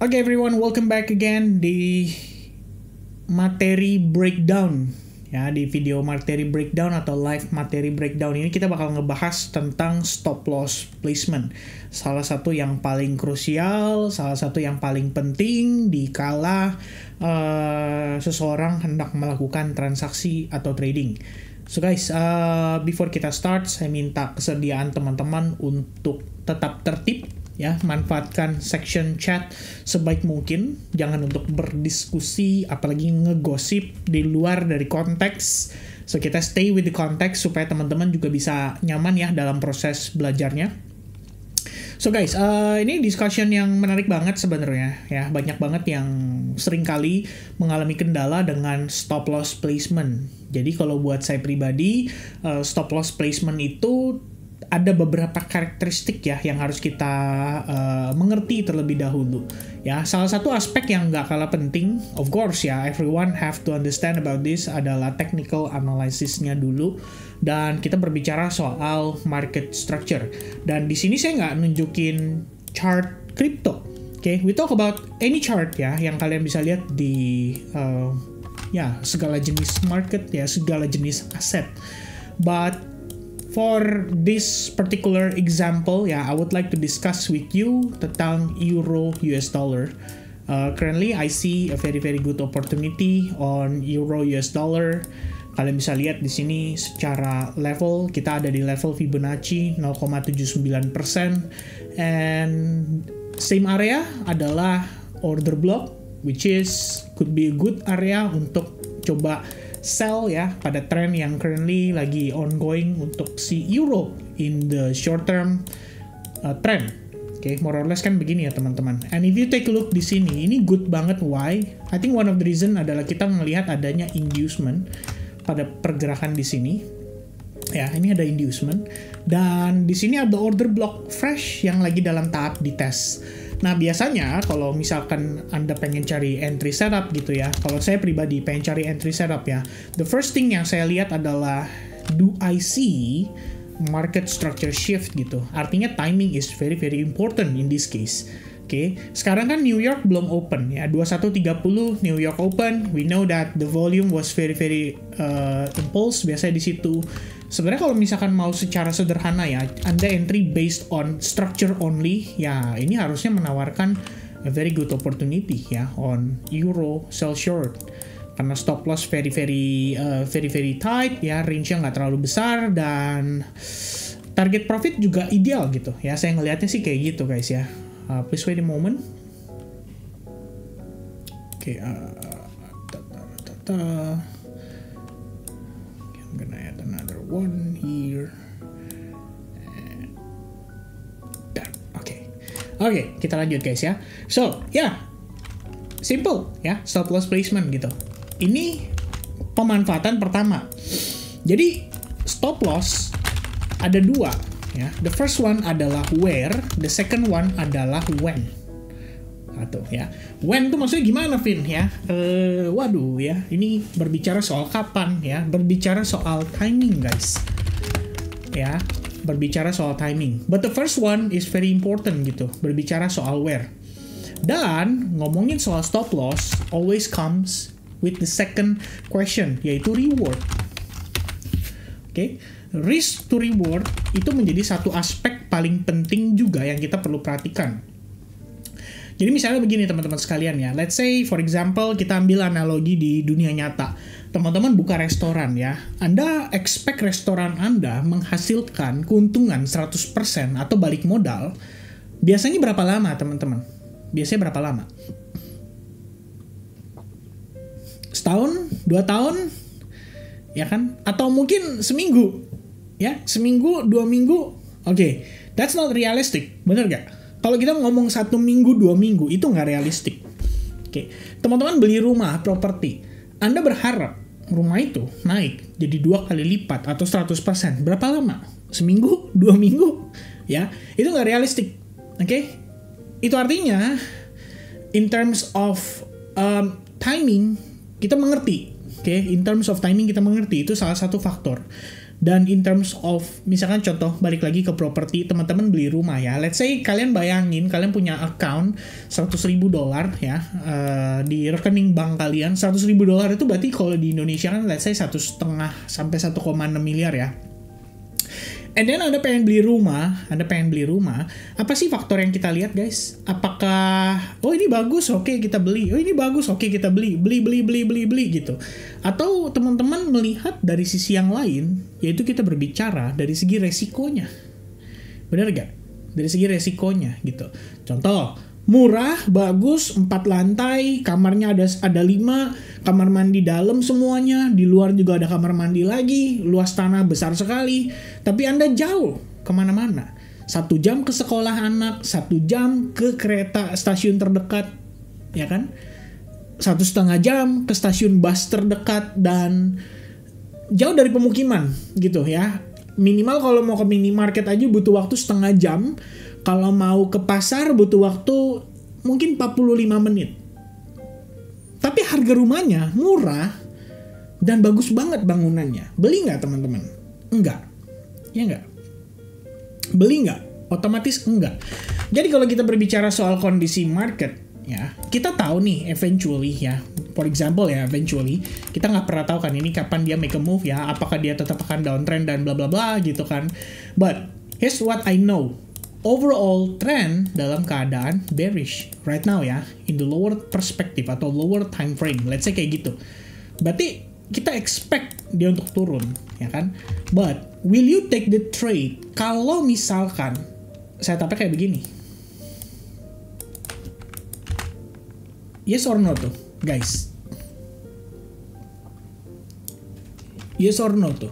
Oke everyone, welcome back again di materi breakdown. Ya, di video materi breakdown atau live materi breakdown ini kita bakal ngebahas tentang stop loss placement. Salah satu yang paling krusial, salah satu yang paling penting dikala seseorang hendak melakukan transaksi atau trading. So guys, before kita start, saya minta kesediaan teman-teman untuk tetap tertib. Ya, manfaatkan section chat sebaik mungkin. Jangan untuk berdiskusi, apalagi ngegosip di luar dari konteks. So, kita stay with the context supaya teman-teman juga bisa nyaman ya dalam proses belajarnya. So guys, ini discussion yang menarik banget sebenarnya ya. Banyak banget yang seringkali mengalami kendala dengan stop loss placement. Jadi kalau buat saya pribadi, stop loss placement itu ada beberapa karakteristik ya yang harus kita mengerti terlebih dahulu. Ya, salah satu aspek yang nggak kalah penting, of course ya, everyone have to understand about this adalah technical analysisnya dulu. Dan kita berbicara soal market structure. Dan di sini saya nggak nunjukin chart crypto. Oke, we talk about any chart ya yang kalian bisa lihat di ya segala jenis market ya, segala jenis aset. But for this particular example, I would like to discuss with you tentang Euro US dollar. Currently, I see a very good opportunity on Euro US dollar. Kalian bisa lihat di sini secara level, kita ada di level Fibonacci 0,79%. And same area adalah order block, which is could be a good area untuk coba sell ya pada trend yang currently lagi ongoing untuk si euro in the short term trend. Oke, more or less kan begini ya teman-teman. And if you take a look di sini, ini good banget. Why? I think one of the reason adalah kita melihat adanya inducement pada pergerakan di sini. Ya, ini ada inducement dan di sini ada order block fresh yang lagi dalam tahap dites. Nah, biasanya kalau misalkan Anda pengen cari entry setup gitu ya, kalau saya pribadi pengen cari entry setup ya, the first thing yang saya lihat adalah, do I see market structure shift gitu. Artinya timing is very important in this case. Oke, sekarang kan New York belum open ya, 21.30 New York open. We know that the volume was very impulse biasanya di situ. Sebenarnya kalau misalkan mau secara sederhana ya, Anda entry based on structure only, ya ini harusnya menawarkan a very good opportunity ya on euro sell short. Karena stop loss very tight ya, range-nya nggak terlalu besar dan target profit juga ideal gitu ya. Saya ngelihatnya sih kayak gitu guys ya. Please wait a moment. Oke, I'm gonna add another one here. And done. Oke, kita lanjut guys ya. So, simple ya, stop loss placement gitu. Ini pemanfaatan pertama. Jadi, stop loss ada dua ya. The first one adalah where, the second one adalah when. Atau ya, when tuh maksudnya gimana Vin ya? Waduh ya, ini berbicara soal kapan ya, berbicara soal timing guys. Ya, berbicara soal timing. But the first one is very important gitu, berbicara soal where. Dan ngomongin soal stop loss always comes with the second question, yaitu reward. Oke, risk to reward itu menjadi satu aspek paling penting juga yang kita perlu perhatikan. Jadi misalnya begini teman-teman sekalian ya, let's say for example kita ambil analogi di dunia nyata. Teman-teman buka restoran ya, Anda expect restoran Anda menghasilkan keuntungan 100% atau balik modal, biasanya berapa lama teman-teman? Biasanya berapa lama? Setahun? 2 tahun? Ya kan? Atau mungkin seminggu? Ya, seminggu, 2 minggu? Oke, that's not realistic, bener gak? Kalau kita ngomong 1 minggu, 2 minggu, itu nggak realistik. Oke, teman-teman beli rumah, properti. Anda berharap rumah itu naik jadi 2 kali lipat atau 100%. Berapa lama? Seminggu? 2 minggu? Ya, itu nggak realistik. Oke? Itu artinya, in terms of timing, kita mengerti. Oke, in terms of timing kita mengerti, itu salah satu faktor. Dan in terms of, misalkan contoh balik lagi ke properti, teman-teman beli rumah ya. Let's say kalian bayangin kalian punya account $100.000 ya di rekening bank kalian. $100.000 itu berarti kalau di Indonesia kan let's say 1,5 sampai 1,6 miliar ya. And then Anda pengen beli rumah, apa sih faktor yang kita lihat guys? Apakah, oh ini bagus, oke kita beli, oh ini bagus, oke kita beli gitu. Atau teman-teman melihat dari sisi yang lain, yaitu kita berbicara dari segi resikonya. Benar gak? Dari segi resikonya gitu. Contoh, murah, bagus, 4 lantai, kamarnya ada 5, kamar mandi dalam semuanya, di luar juga ada kamar mandi lagi, luas tanah besar sekali, tapi Anda jauh kemana-mana. 1 jam ke sekolah anak, 1 jam ke kereta stasiun terdekat, ya kan? 1,5 jam ke stasiun bus terdekat, dan jauh dari pemukiman gitu ya. Minimal kalau mau ke minimarket aja butuh waktu 1/2 jam. Kalau mau ke pasar butuh waktu mungkin 45 menit. Tapi harga rumahnya murah dan bagus banget bangunannya. Beli nggak teman-teman? Enggak. Ya nggak? Beli nggak? Otomatis enggak. Jadi kalau kita berbicara soal kondisi market, ya kita tahu nih eventually ya. For example ya, eventually kita nggak pernah tahu kan ini kapan dia make a move ya. Apakah dia tetap akan downtrend dan bla bla bla gitu kan. But here's what I know. Overall trend dalam keadaan bearish right now ya, in the lower perspective atau lower time frame, let's say kayak gitu. Berarti kita expect dia untuk turun, ya kan? But will you take the trade kalau misalkan saya tapnya kayak begini? Yes or no tuh, guys? Yes or no tuh?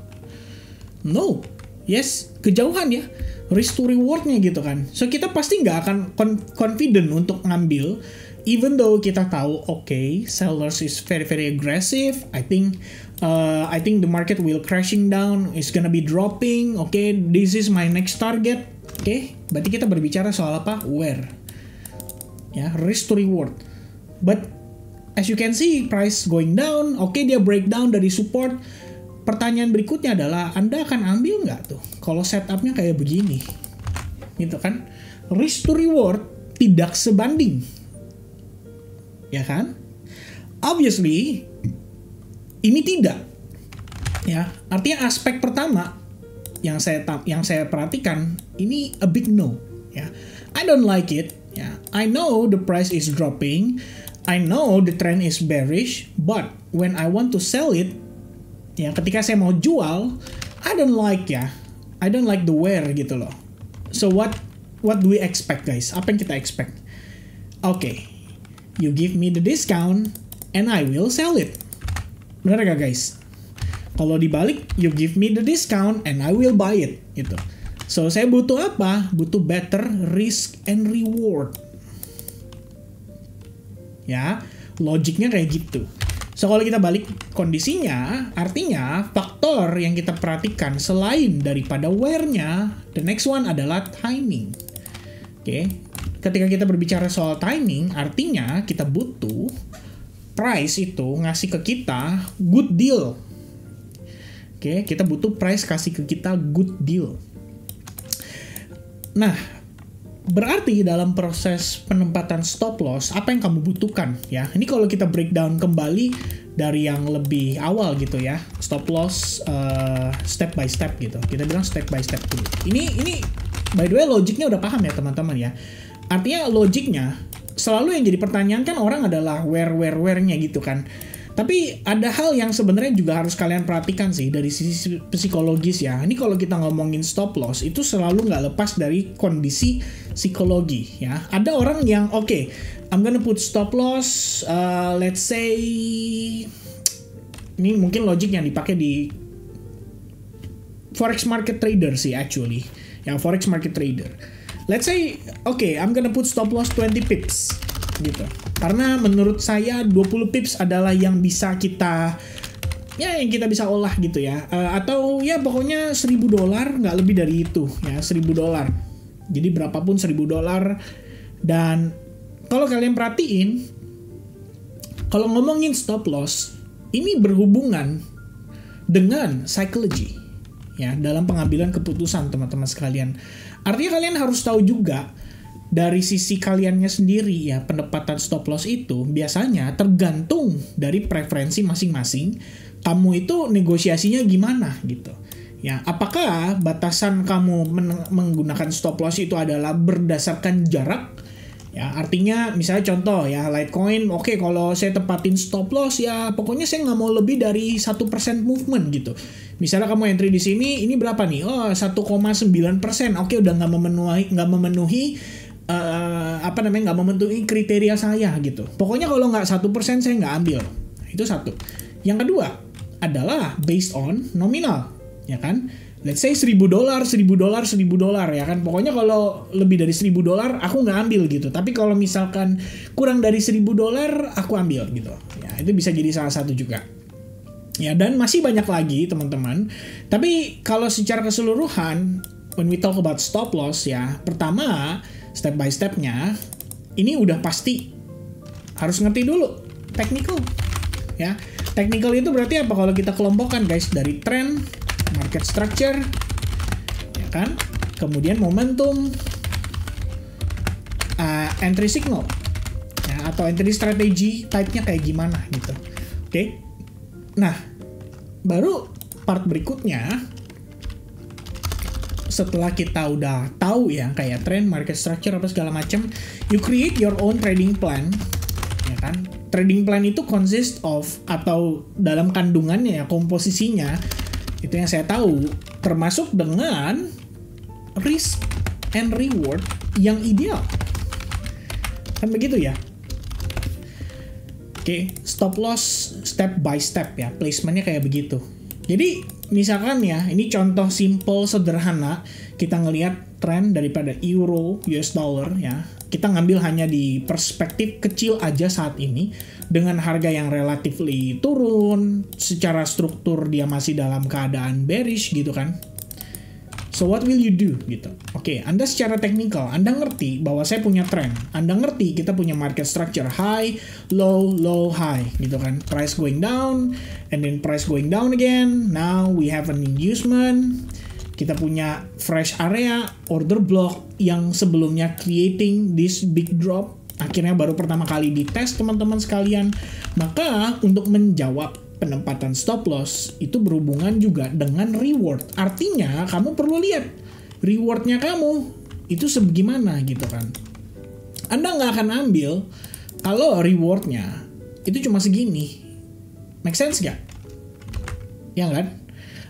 No. Yes, kejauhan ya. Risk to rewardnya gitu kan. So kita pasti nggak akan confident untuk ngambil, even though kita tahu okay, sellers is very very aggressive. I think the market will crashing down, it's gonna be dropping. Okay, this is my next target. Okay, berarti kita berbicara soal apa? Where? Ya, risk to reward. But as you can see, price going down. Okay, dia breakdown dari support. Pertanyaan berikutnya adalah, Anda akan ambil nggak tuh kalau setupnya kayak begini? Gitu kan? Risk to reward tidak sebanding. Ya kan? Obviously, ini tidak. Ya, artinya aspek pertama yang saya perhatikan, ini a big no. Ya, I don't like it. Ya, I know the price is dropping. I know the trend is bearish. But when I want to sell it, ya, ketika saya mau jual, I don't like the where gitu loh. So what do we expect guys? Apa yang kita expect? Okay, you give me the discount and I will sell it. Benar gak guys? Kalau dibalik, you give me the discount and I will buy it gitu. So saya butuh apa? Butuh better risk and reward. Ya, logiknya kayak gitu. So kalau kita balik kondisinya, artinya faktor yang kita perhatikan selain daripada where-nya, the next one adalah timing. Oke, ketika kita berbicara soal timing, artinya kita butuh price itu ngasih ke kita good deal. Oke, kita butuh price kasih ke kita good deal. Nah, berarti dalam proses penempatan stop loss, apa yang kamu butuhkan ya? Ini kalau kita breakdown kembali dari yang lebih awal gitu ya, stop loss step by step gitu. Kita bilang step by step dulu. Ini by the way logiknya udah paham ya teman-teman ya. Artinya logiknya selalu yang jadi pertanyaan kan orang adalah where-nya gitu kan. Tapi ada hal yang sebenarnya juga harus kalian perhatikan sih dari sisi psikologis ya. Ini kalau kita ngomongin stop loss itu selalu nggak lepas dari kondisi psikologi ya. Ada orang yang okay, I'm gonna put stop loss, let's say ini mungkin logik yang dipakai di forex market trader sih actually, yang forex market trader. Let's say okay, I'm gonna put stop loss 20 pips gitu. Karena menurut saya 20 pips adalah yang bisa kita yang kita bisa olah gitu ya. Atau ya pokoknya $1.000 nggak lebih dari itu ya, $1.000. Jadi berapapun $1.000. Dan kalau kalian perhatiin, kalau ngomongin stop loss, ini berhubungan dengan psychology ya dalam pengambilan keputusan teman-teman sekalian. Artinya kalian harus tahu juga dari sisi kaliannya sendiri ya, penempatan stop loss itu biasanya tergantung dari preferensi masing-masing. Kamu itu negosiasinya gimana gitu. Ya, apakah batasan kamu menggunakan stop loss itu adalah berdasarkan jarak? Ya, artinya misalnya contoh ya, Litecoin, oke, kalau saya tempatin stop loss ya pokoknya saya nggak mau lebih dari 1% movement gitu. Misalnya kamu entry di sini, ini berapa nih? Oh, 1,9%. Oke, udah nggak memenuhi nggak memenuhi kriteria saya gitu. Pokoknya kalau nggak 1% saya nggak ambil. Itu satu. Yang kedua adalah based on nominal, ya kan? Let's say $1.000 ya kan. Pokoknya kalau lebih dari $1.000 aku nggak ambil gitu. Tapi kalau misalkan kurang dari $1.000 aku ambil gitu. Ya, itu bisa jadi salah satu juga. Ya, dan masih banyak lagi teman-teman. Tapi kalau secara keseluruhan, when we talk about stop loss ya, pertama step by stepnya ini udah pasti harus ngerti dulu technical. Ya, technical itu berarti apa? Kalau kita kelompokkan guys, dari trend, market structure, ya kan? Kemudian momentum, entry signal, ya, atau entry strategy type-nya kayak gimana gitu. Oke. Nah, baru part berikutnya setelah kita udah tahu ya kayak trend, market structure apa segala macam, you create your own trading plan, ya kan? Trading plan itu consist of, atau dalam kandungannya ya, komposisinya itu yang saya tahu termasuk dengan risk and reward yang ideal. Kan begitu ya? Oke, stop loss step by step ya, placementnya kayak begitu. Jadi misalkan ya, ini contoh simple sederhana, kita ngelihat tren daripada euro US dollar ya. Kita ngambil hanya di perspektif kecil aja saat ini, dengan harga yang relatively turun, secara struktur dia masih dalam keadaan bearish gitu kan. So what will you do gitu? Oke, Anda secara teknikal, Anda ngerti bahwa saya punya trend. Anda ngerti kita punya market structure high, low, low, high gitu kan. Price going down, and then price going down again. Now we have an inducement. Kita punya fresh area, order block yang sebelumnya creating this big drop. Akhirnya baru pertama kali dites teman-teman sekalian. Maka untuk menjawab penempatan stop loss itu berhubungan juga dengan reward. Artinya kamu perlu lihat rewardnya kamu itu sebagaimana gitu kan. Anda nggak akan ambil kalau rewardnya itu cuma segini. Make sense nggak? Ya kan?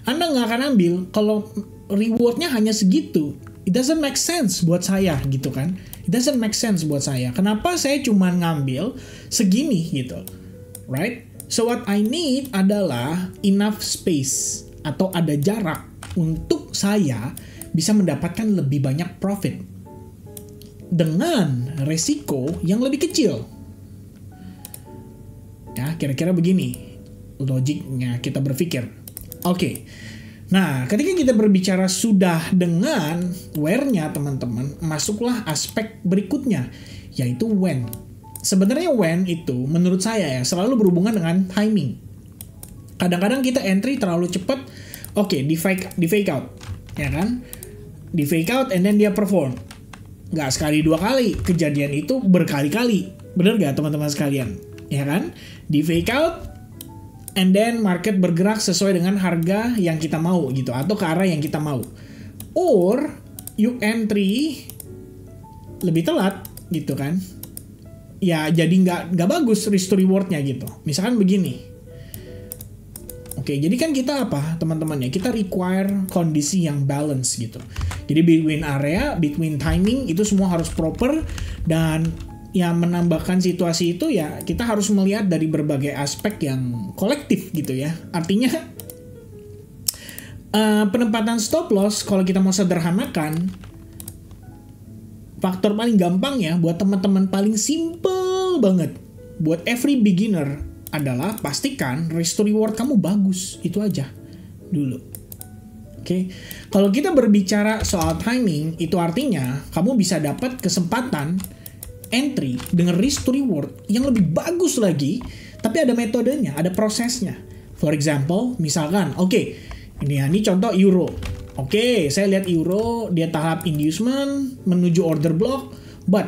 Anda nggak akan ambil kalau rewardnya hanya segitu. It doesn't make sense buat saya gitu kan. It doesn't make sense buat saya. Kenapa saya cuma ngambil segini gitu. Right? So what I need adalah enough space atau ada jarak untuk saya bisa mendapatkan lebih banyak profit dengan resiko yang lebih kecil. Ya, kira-kira begini logiknya kita berpikir. Oke. Nah, ketika kita berbicara sudah dengan where-nya teman-teman, masuklah aspek berikutnya, yaitu when. Sebenarnya when itu menurut saya ya selalu berhubungan dengan timing. Kadang-kadang kita entry terlalu cepat, oke, di fake out, ya kan? Di fake out and then dia perform. Nggak sekali dua kali, kejadian itu berkali-kali. Bener nggak teman-teman sekalian? Ya kan? Di fake out, and then market bergerak sesuai dengan harga yang kita mau gitu, atau ke arah yang kita mau. Or you entry lebih telat gitu kan. Ya jadi nggak bagus risk to rewardnya gitu. Misalkan begini. Oke, jadi kan kita apa teman-teman ya? Kita require kondisi yang balance gitu. Jadi between area, between timing itu semua harus proper, dan yang menambahkan situasi itu ya kita harus melihat dari berbagai aspek yang kolektif gitu ya. Artinya penempatan stop loss kalau kita mau sederhanakan, faktor paling gampang ya buat teman-teman, paling simple banget buat every beginner adalah pastikan risk to reward kamu bagus. Itu aja dulu. Oke. Kalau kita berbicara soal timing, itu artinya kamu bisa dapat kesempatan entry dengan risk to reward yang lebih bagus lagi, tapi ada metodenya, ada prosesnya. For example, misalkan, oke, Ini contoh euro. Oke, saya lihat euro dia tahap inducement menuju order block, but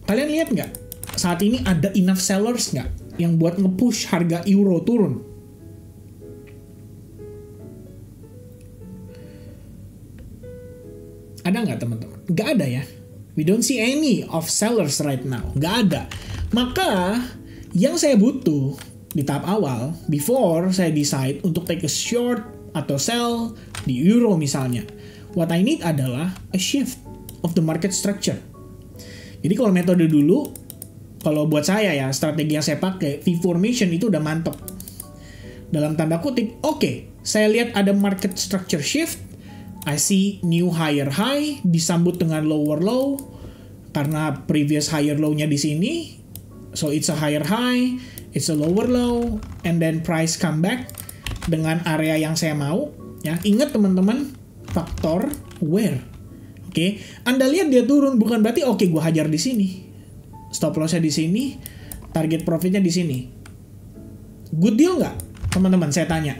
kalian lihat nggak saat ini ada enough sellers nggak yang buat nge-push harga euro turun? Ada nggak teman-teman? Nggak ada ya. We don't see any of sellers right now. Nggak ada. Maka yang saya butuh di tahap awal, before saya decide untuk take a short atau sell di euro misalnya, what I need adalah a shift of the market structure. Jadi kalau metode dulu, kalau buat saya ya, strategi yang saya pakai, V-formation itu udah mantap. Dalam tanda kutip, oke, saya lihat ada market structure shift, I see new higher high disambut dengan lower low karena previous higher low-nya di sini. So it's a higher high, it's a lower low, and then price come back dengan area yang saya mau. Ya, ingat teman-teman, faktor where. Oke, Anda lihat dia turun bukan berarti oke gue hajar di sini. Stop loss-nya di sini, target profitnya di sini. Good deal nggak, teman-teman? Saya tanya.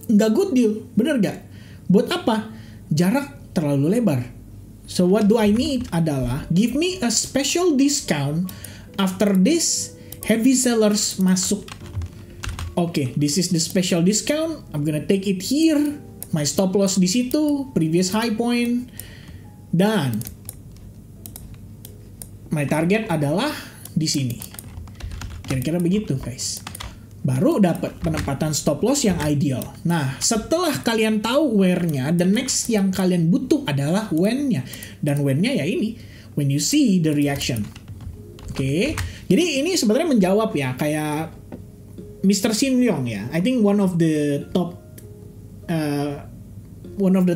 Nggak good deal, bener nggak? Buat apa? Jarak terlalu lebar. So what do I need adalah give me a special discount after this heavy sellers masuk. Oke, this is the special discount. I'm gonna take it here. My stop loss di situ, previous high point, dan my target adalah di sini. Kira-kira begitu, guys. Baru dapat penempatan stop loss yang ideal. Nah, setelah kalian tahu where-nya, the next yang kalian butuh adalah when-nya. Dan when-nya ya ini, when you see the reaction. Oke, jadi ini sebenarnya menjawab ya, kayak Mr. Shin Leong ya. I think one of the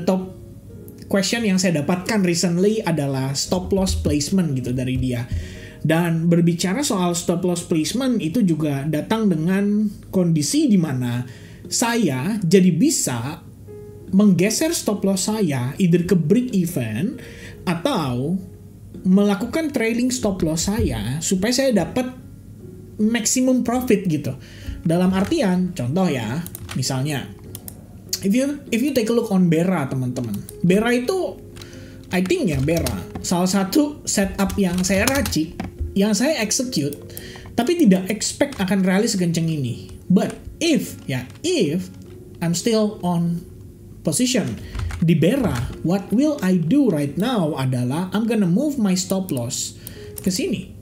top question yang saya dapatkan recently adalah stop loss placement gitu dari dia. Dan berbicara soal stop loss placement itu juga datang dengan kondisi di mana saya jadi bisa menggeser stop loss saya either ke break even atau melakukan trailing stop loss saya supaya saya dapat maximum profit gitu. Dalam artian, contoh ya, misalnya if you take a look on Bera, teman-teman. Bera itu I think ya Bera salah satu setup yang saya racik, yang saya execute, tapi tidak expect akan rally sekencang ini. But if I'm still on position di Bera, what will I do right now adalah I'm gonna move my stop loss ke sini.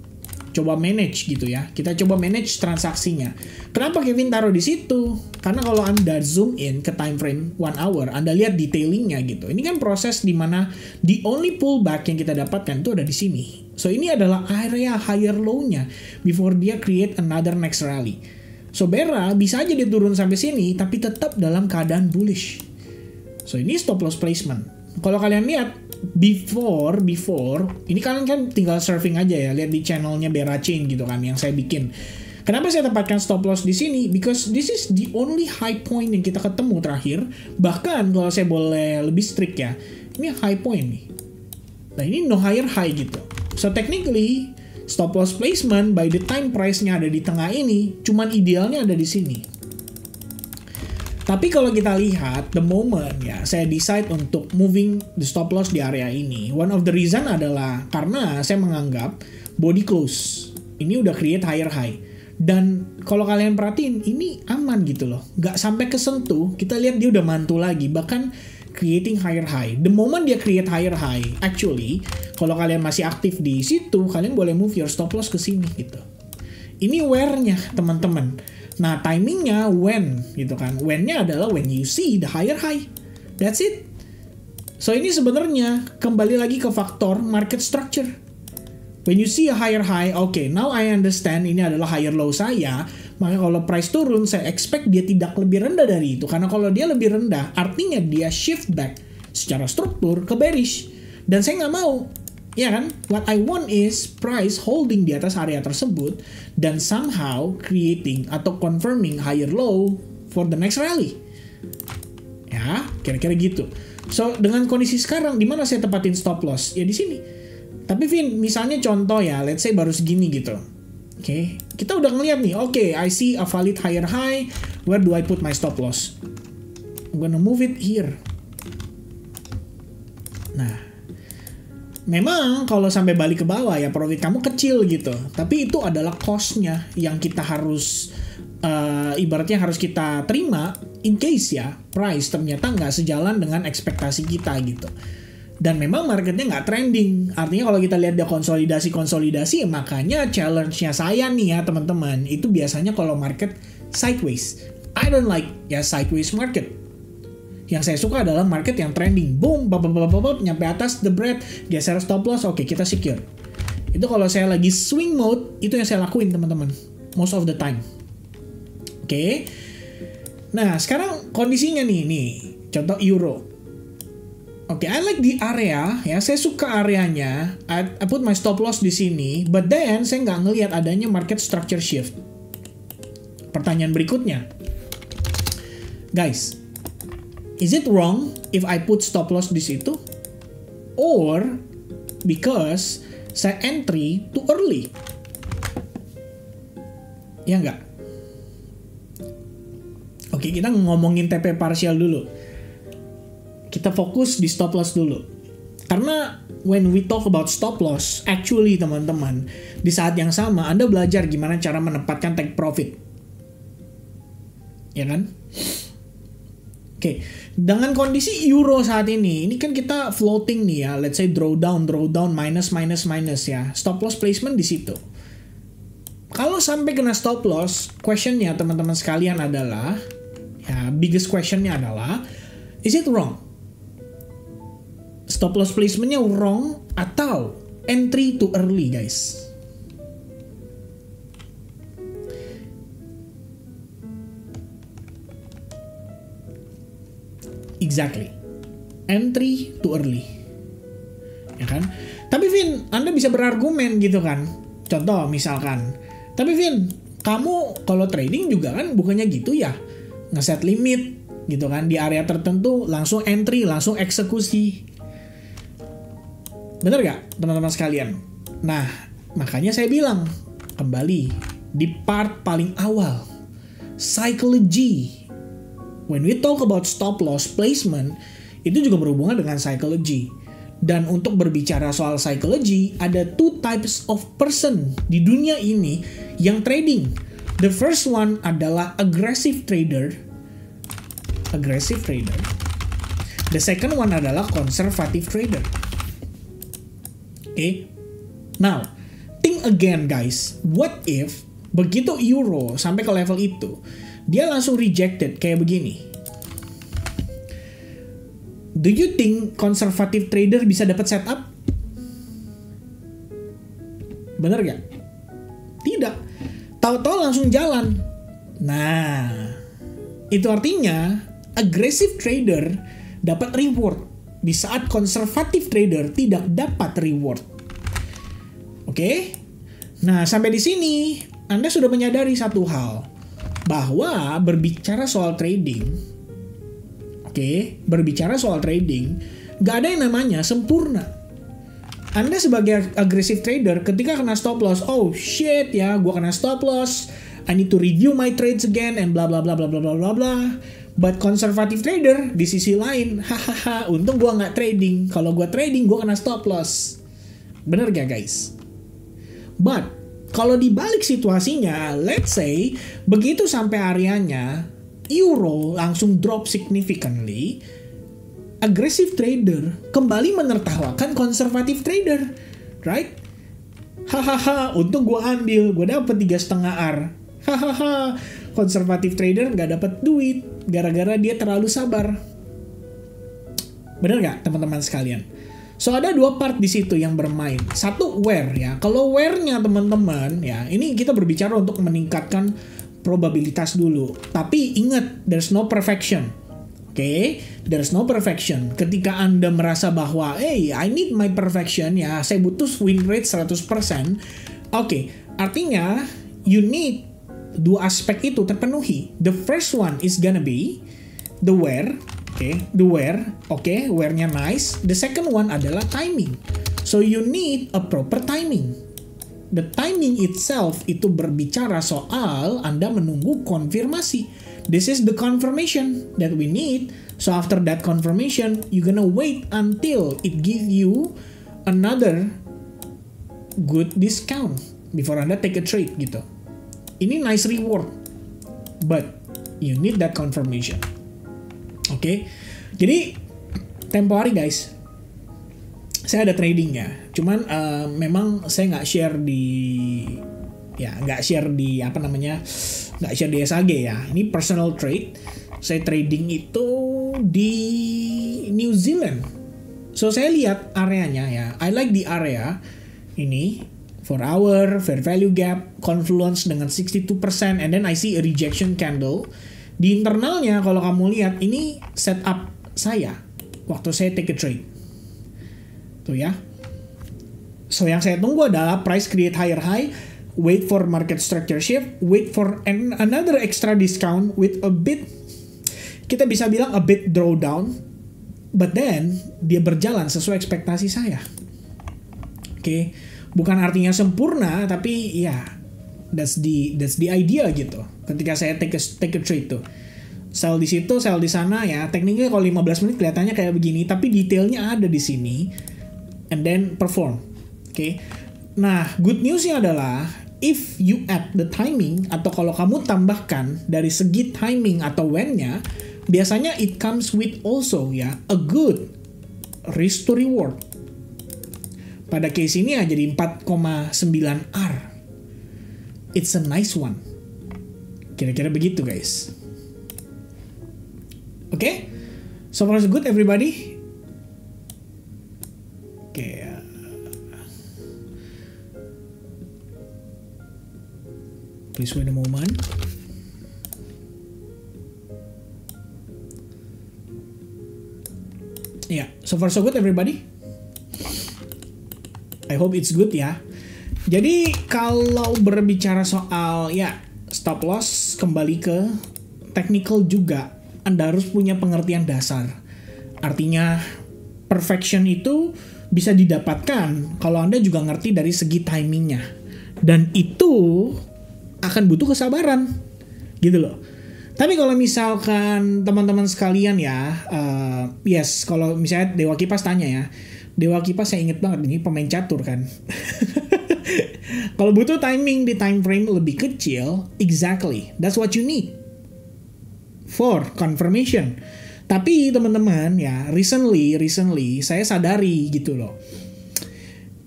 Coba manage gitu ya. Kita coba manage transaksinya. Kenapa Kevin taruh di situ? Karena kalau Anda zoom in ke time frame 1 hour, Anda lihat detailingnya gitu. Ini kan proses di mana the only pullback yang kita dapatkan itu ada di sini. So ini adalah area higher low-nya before dia create another next rally. So Bera bisa aja dia turun sampai sini tapi tetap dalam keadaan bullish. So ini stop loss placement. Kalau kalian lihat before ini kalian kan tinggal surfing aja ya, lihat di channelnya Bera Chain gitu kan yang saya bikin. Kenapa saya tempatkan stop loss di sini? Because this is the only high point yang kita ketemu terakhir. Bahkan kalau saya boleh lebih strict ya, ini high point nih. Nah ini no higher high gitu. So technically stop loss placement by the time price-nya ada di tengah ini, cuman idealnya ada di sini. Tapi kalau kita lihat the moment ya, saya decide untuk moving the stop loss di area ini. One of the reason adalah karena saya menganggap body close ini udah create higher high. Dan kalau kalian perhatiin ini aman gitu loh, nggak sampai kesentuh. Kita lihat dia udah mantul lagi, bahkan creating higher high. The moment dia create higher high, actually kalau kalian masih aktif di situ, kalian boleh move your stop loss ke sini gitu. Ini where-nya teman-teman. Nah, timingnya when gitu kan. When-nya adalah when you see the higher high. That's it. So ini sebenarnya kembali lagi ke faktor market structure. When you see a higher high, okay, now I understand ini adalah higher low saya. Maka kalau price turun, saya expect dia tidak lebih rendah dari itu. Karena kalau dia lebih rendah, artinya dia shift back secara struktur ke bearish. Dan saya nggak mau. Ya kan? What I want is price holding di atas area tersebut dan somehow creating atau confirming higher low for the next rally. Ya, kira-kira gitu. So, dengan kondisi sekarang, di mana saya tempatin stop loss? Ya di sini. Tapi Vin, misalnya contoh ya, let's say baru segini gitu. Oke, kita udah ngeliat nih, oke, I see a valid higher high, Where do I put my stop loss? I'm gonna move it here. Nah, memang kalau sampai balik ke bawah ya profit kamu kecil gitu. Tapi itu adalah cost-nya yang kita harus ibaratnya harus kita terima in case ya price ternyata nggak sejalan dengan ekspektasi kita gitu. Dan memang marketnya nggak trending. Artinya kalau kita lihat dia konsolidasi, makanya challenge-nya saya nih ya teman-teman, itu biasanya kalau market sideways. I don't like ya sideways market. Yang saya suka adalah market yang trending. Boom, nyampe atas, the bread, geser stop loss, oke kita secure. Itu kalau saya lagi swing mode, itu yang saya lakuin teman-teman. Most of the time. Oke. Nah, sekarang kondisinya nih. Contoh euro. Oke, I like the area, ya. Saya suka areanya. I put my stop loss di sini, but then saya nggak ngelihat adanya market structure shift. Pertanyaan berikutnya. Guys, is it wrong if I put stop loss di situ? Or because saya entry too early? Ya nggak? Oke, kita ngomongin TP partial dulu. Kita fokus di stop loss dulu. Karena when we talk about stop loss, actually teman-teman, di saat yang sama Anda belajar gimana cara menempatkan take profit. Ya kan? Oke, dengan kondisi euro saat ini kan kita floating nih ya, let's say drawdown, minus ya. Stop loss placement di situ. Kalau sampai kena stop loss, questionnya teman-teman sekalian adalah, ya biggest questionnya adalah, is it wrong? Stop loss placementnya wrong atau entry too early guys? Exactly. Entry too early. Ya kan? Tapi Vin, Anda bisa berargumen gitu kan. Contoh misalkan, tapi Vin, kamu kalau trading juga kan bukannya gitu ya? Ngeset limit gitu kan, di area tertentu langsung entry, langsung eksekusi. Bener gak teman-teman sekalian? Nah, makanya saya bilang kembali di part paling awal, psychology. When we talk about stop loss placement, itu juga berhubungan dengan psychology. Dan untuk berbicara soal psychology, ada two types of person di dunia ini yang trading. The first one adalah aggressive trader. The second one adalah conservative trader. Okay? Now, think again guys. What if begitu euro sampai ke level itu, dia langsung rejected kayak begini? Do you think conservative trader bisa dapat setup? Bener gak? Tidak. Tahu-tahu langsung jalan. Nah, itu artinya aggressive trader dapat reward di saat conservative trader tidak dapat reward. Oke? Nah, sampai di sini Anda sudah menyadari satu hal, bahwa berbicara soal trading, gak ada yang namanya sempurna. Anda sebagai aggressive trader, ketika kena stop loss, oh shit ya, gue kena stop loss, I need to review my trades again, and bla bla bla bla bla bla bla bla. But conservative trader, di sisi lain, hahaha, untung gue nggak trading. Kalau gue trading, gue kena stop loss. Bener gak guys? But kalau dibalik situasinya, let's say begitu sampai areanya euro langsung drop significantly, aggressive trader kembali menertawakan conservative trader, right? Hahaha, untung gue ambil, gue dapet 3,5 R. Hahaha, conservative trader nggak dapat duit gara-gara dia terlalu sabar. Bener nggak teman-teman sekalian? So ada dua part di situ yang bermain. Satu where ya. Kalau where-nya teman-teman ya, ini kita berbicara untuk meningkatkan probabilitas dulu. Tapi ingat, there's no perfection. Oke, there's no perfection. Ketika Anda merasa bahwa, hey, I need my perfection ya, saya butuh win rate 100%. Oke, artinya you need dua aspek itu terpenuhi. The first one is gonna be the where. Where-nya nice. The second one adalah timing. So you need a proper timing. The timing itself itu berbicara soal Anda menunggu konfirmasi. this is the confirmation that we need. So after that confirmation, you're gonna wait until it give you another good discount before Anda take a trade gitu. Ini nice reward, but you need that confirmation. Oke, jadi tempo hari guys, saya ada tradingnya. Cuman memang saya nggak share di nggak share di nggak share di SAG ya. Ini personal trade. Saya trading itu di New Zealand. So saya lihat areanya ya. I like the area ini. 4 hour, fair value gap, confluence dengan 62%, and then I see a rejection candle. Di internalnya kalau kamu lihat, ini setup saya waktu saya take a trade. Tuh ya. So yang saya tunggu adalah price create higher high, wait for market structure shift, wait for another extra discount with a bit, kita bisa bilang a bit drawdown, but then dia berjalan sesuai ekspektasi saya. Oke. Bukan artinya sempurna, tapi ya that's the idea gitu. Ketika saya take a trade tuh, sell di situ, sell di sana ya. Tekniknya kalau 15 menit kelihatannya kayak begini, tapi detailnya ada di sini, and then perform. Oke. Nah, good newsnya adalah if you add the timing, atau kalau kamu tambahkan dari segi timing atau when-nya, biasanya it comes with also ya a good risk to reward. Pada case ini ya jadi 4,9R. It's a nice one. Kira-kira begitu guys. Oke? So far so good everybody? Oke. Please wait a moment. Ya, so far so good everybody? I hope it's good ya. Jadi kalau berbicara soal ya stop loss, kembali ke technical juga, Anda harus punya pengertian dasar. Artinya perfection itu bisa didapatkan kalau Anda juga ngerti dari segi timingnya. Dan itu akan butuh kesabaran. Gitu loh. Tapi kalau misalkan teman-teman sekalian ya, yes, kalau misalnya Dewa Kipas tanya ya, Dewa Kipas saya inget banget, ini pemain catur kan. Kalau butuh timing di time frame lebih kecil, exactly, that's what you need for confirmation. Tapi teman-teman ya, recently saya sadari gitu loh.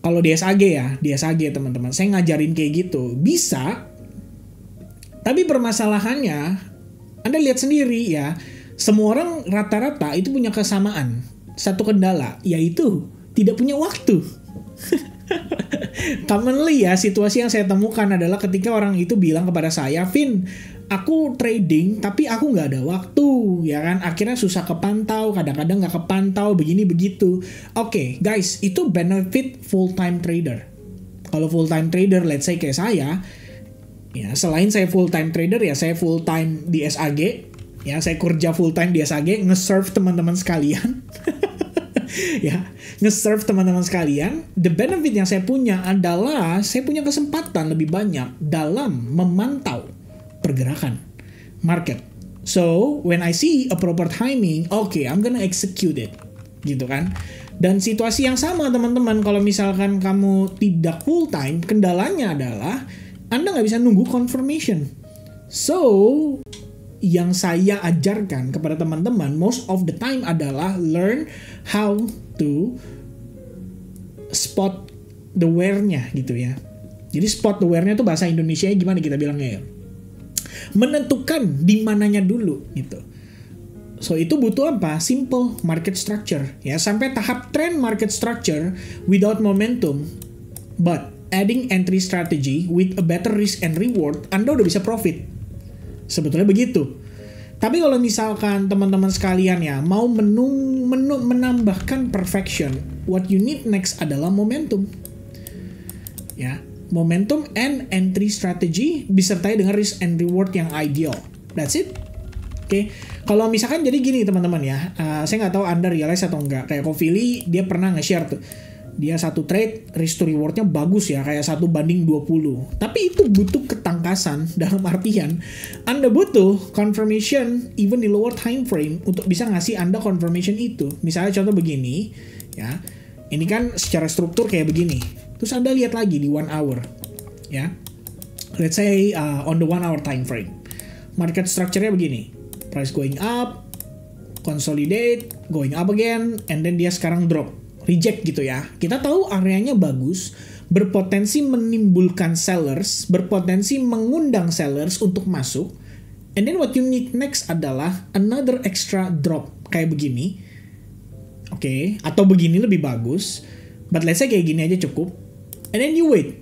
Kalau di SAG teman-teman, saya ngajarin kayak gitu, bisa. Tapi permasalahannya, Anda lihat sendiri ya, semua orang rata-rata itu punya kesamaan. Satu kendala, yaitu tidak punya waktu. Commonly ya, situasi yang saya temukan adalah ketika orang itu bilang kepada saya, Vin, aku trading tapi aku nggak ada waktu, ya kan? Akhirnya susah kepantau, kadang-kadang nggak kepantau, begini begitu. Oke, guys, itu benefit full-time trader. Kalau full-time trader, let's say kayak saya, ya selain saya full-time trader ya saya full-time di SAG, ya saya kerja full-time di SAG, nge-serve teman-teman sekalian. Ya, nge-serve teman-teman sekalian, the benefit yang saya punya adalah saya punya kesempatan lebih banyak dalam memantau pergerakan market. So, when I see a proper timing, okay, I'm gonna execute it. Gitu kan. Dan situasi yang sama teman-teman, kalau misalkan kamu tidak full time, kendalanya adalah Anda nggak bisa nunggu confirmation. So, yang saya ajarkan kepada teman-teman most of the time adalah learn how to spot the where-nya gitu ya. Jadi spot the where-nya itu bahasa Indonesianya gimana kita bilangnya ya? Menentukan di mananya dulu gitu. So itu butuh apa? Simple market structure ya, sampai tahap trend market structure without momentum, but adding entry strategy with a better risk and reward, Anda udah bisa profit. Sebetulnya begitu. Tapi kalau misalkan teman-teman sekalian ya mau menambahkan perfection, what you need next adalah momentum. Ya, momentum and entry strategy disertai dengan risk and reward yang ideal. That's it. Oke. Kalau misalkan jadi gini teman-teman ya, saya nggak tahu Anda realize atau enggak, kayak Kofili dia pernah nge-share tuh. Dia satu trade, risk to rewardnya bagus ya, kayak 1:20. Tapi itu butuh ketangkasan, dalam artian Anda butuh confirmation even di lower time frame untuk bisa ngasih Anda confirmation itu. Misalnya contoh begini, ya. Ini kan secara struktur kayak begini. Terus Anda lihat lagi di 1 hour, ya. Let's say on the 1 hour time frame. Market structure-nya begini. Price going up, consolidate, going up again, and then dia sekarang drop. Reject gitu ya. Kita tahu areanya bagus, berpotensi menimbulkan sellers, berpotensi mengundang sellers untuk masuk. And then what you need next adalah another extra drop kayak begini. Oke, atau begini lebih bagus. But let's say kayak gini aja cukup. And then you wait.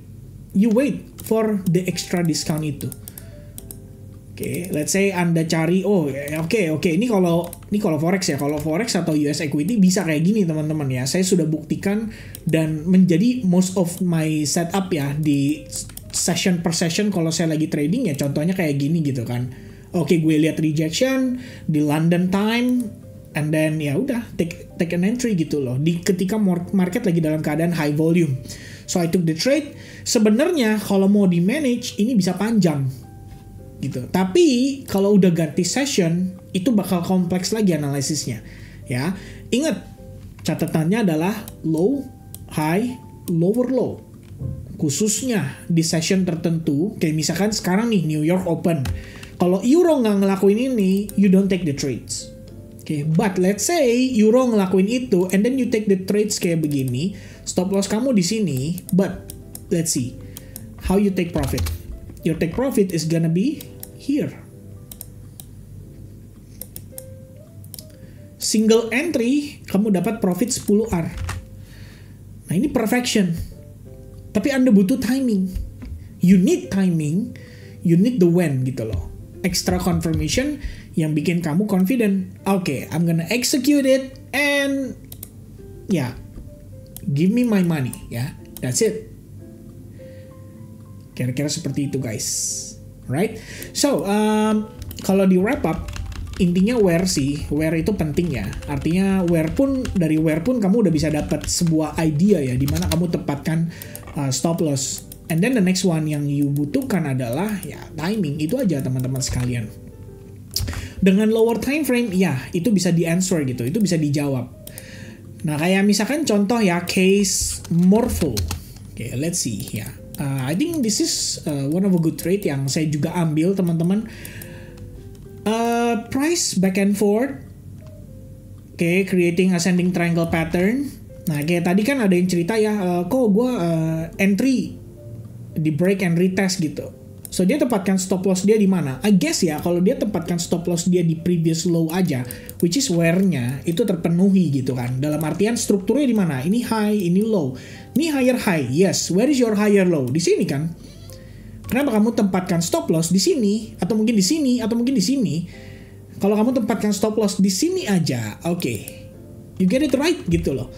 You wait for the extra discount itu. Oke, let's say Anda cari, oke, ini kalau forex ya, kalau forex atau US equity bisa kayak gini teman-teman ya. Saya sudah buktikan dan menjadi most of my setup ya di session per session kalau saya lagi trading ya, contohnya kayak gini gitu kan. Oke, gue lihat rejection di London time, and then ya udah take an entry gitu loh. Di ketika market lagi dalam keadaan high volume, so I took the trade. Sebenarnya kalau mau di manage ini bisa panjang gitu. Tapi kalau udah ganti session itu bakal kompleks lagi analisisnya. Ya, ingat catatannya adalah low, high, lower low. Khususnya di session tertentu, kayak misalkan sekarang nih New York Open. Kalau Euro nggak ngelakuin ini, you don't take the trades. Okay, but let's say Euro ngelakuin itu, and then you take the trades kayak begini, stop loss kamu di sini, but let's see how you take profit. Your take profit is gonna be here. Single entry, kamu dapat profit 10R. Nah ini perfection. Tapi Anda butuh timing. You need timing, you need the when gitu loh. Extra confirmation yang bikin kamu confident. Okay, I'm gonna execute it and yeah, give me my money ya. That's it. Kira-kira seperti itu guys, right? So kalau di wrap up intinya where itu penting ya. Artinya dari where pun kamu udah bisa dapat sebuah idea ya, dimana kamu tempatkan stop loss. And then the next one yang you butuhkan adalah ya timing. Itu aja teman-teman sekalian. Dengan lower time frame ya itu bisa di answer gitu, itu bisa dijawab. Nah kayak misalkan contoh ya case Morpho. Okay, let's see ya. I think this is one of a good trade yang saya juga ambil teman-teman. Price back and forth, creating ascending triangle pattern. Nah kayak tadi kan ada yang cerita ya, kok gue entry di break and retest gitu. So dia tempatkan stop loss dia di mana? I guess ya kalau dia tempatkan stop loss dia di previous low aja, which is where-nya itu terpenuhi gitu kan. Dalam artian strukturnya di mana? Ini high, ini low. Ini higher high. Yes, where is your higher low? Di sini kan. Kenapa kamu tempatkan stop loss di sini atau mungkin di sini atau mungkin di sini? Kalau kamu tempatkan stop loss di sini aja, oke. You get it right gitu loh.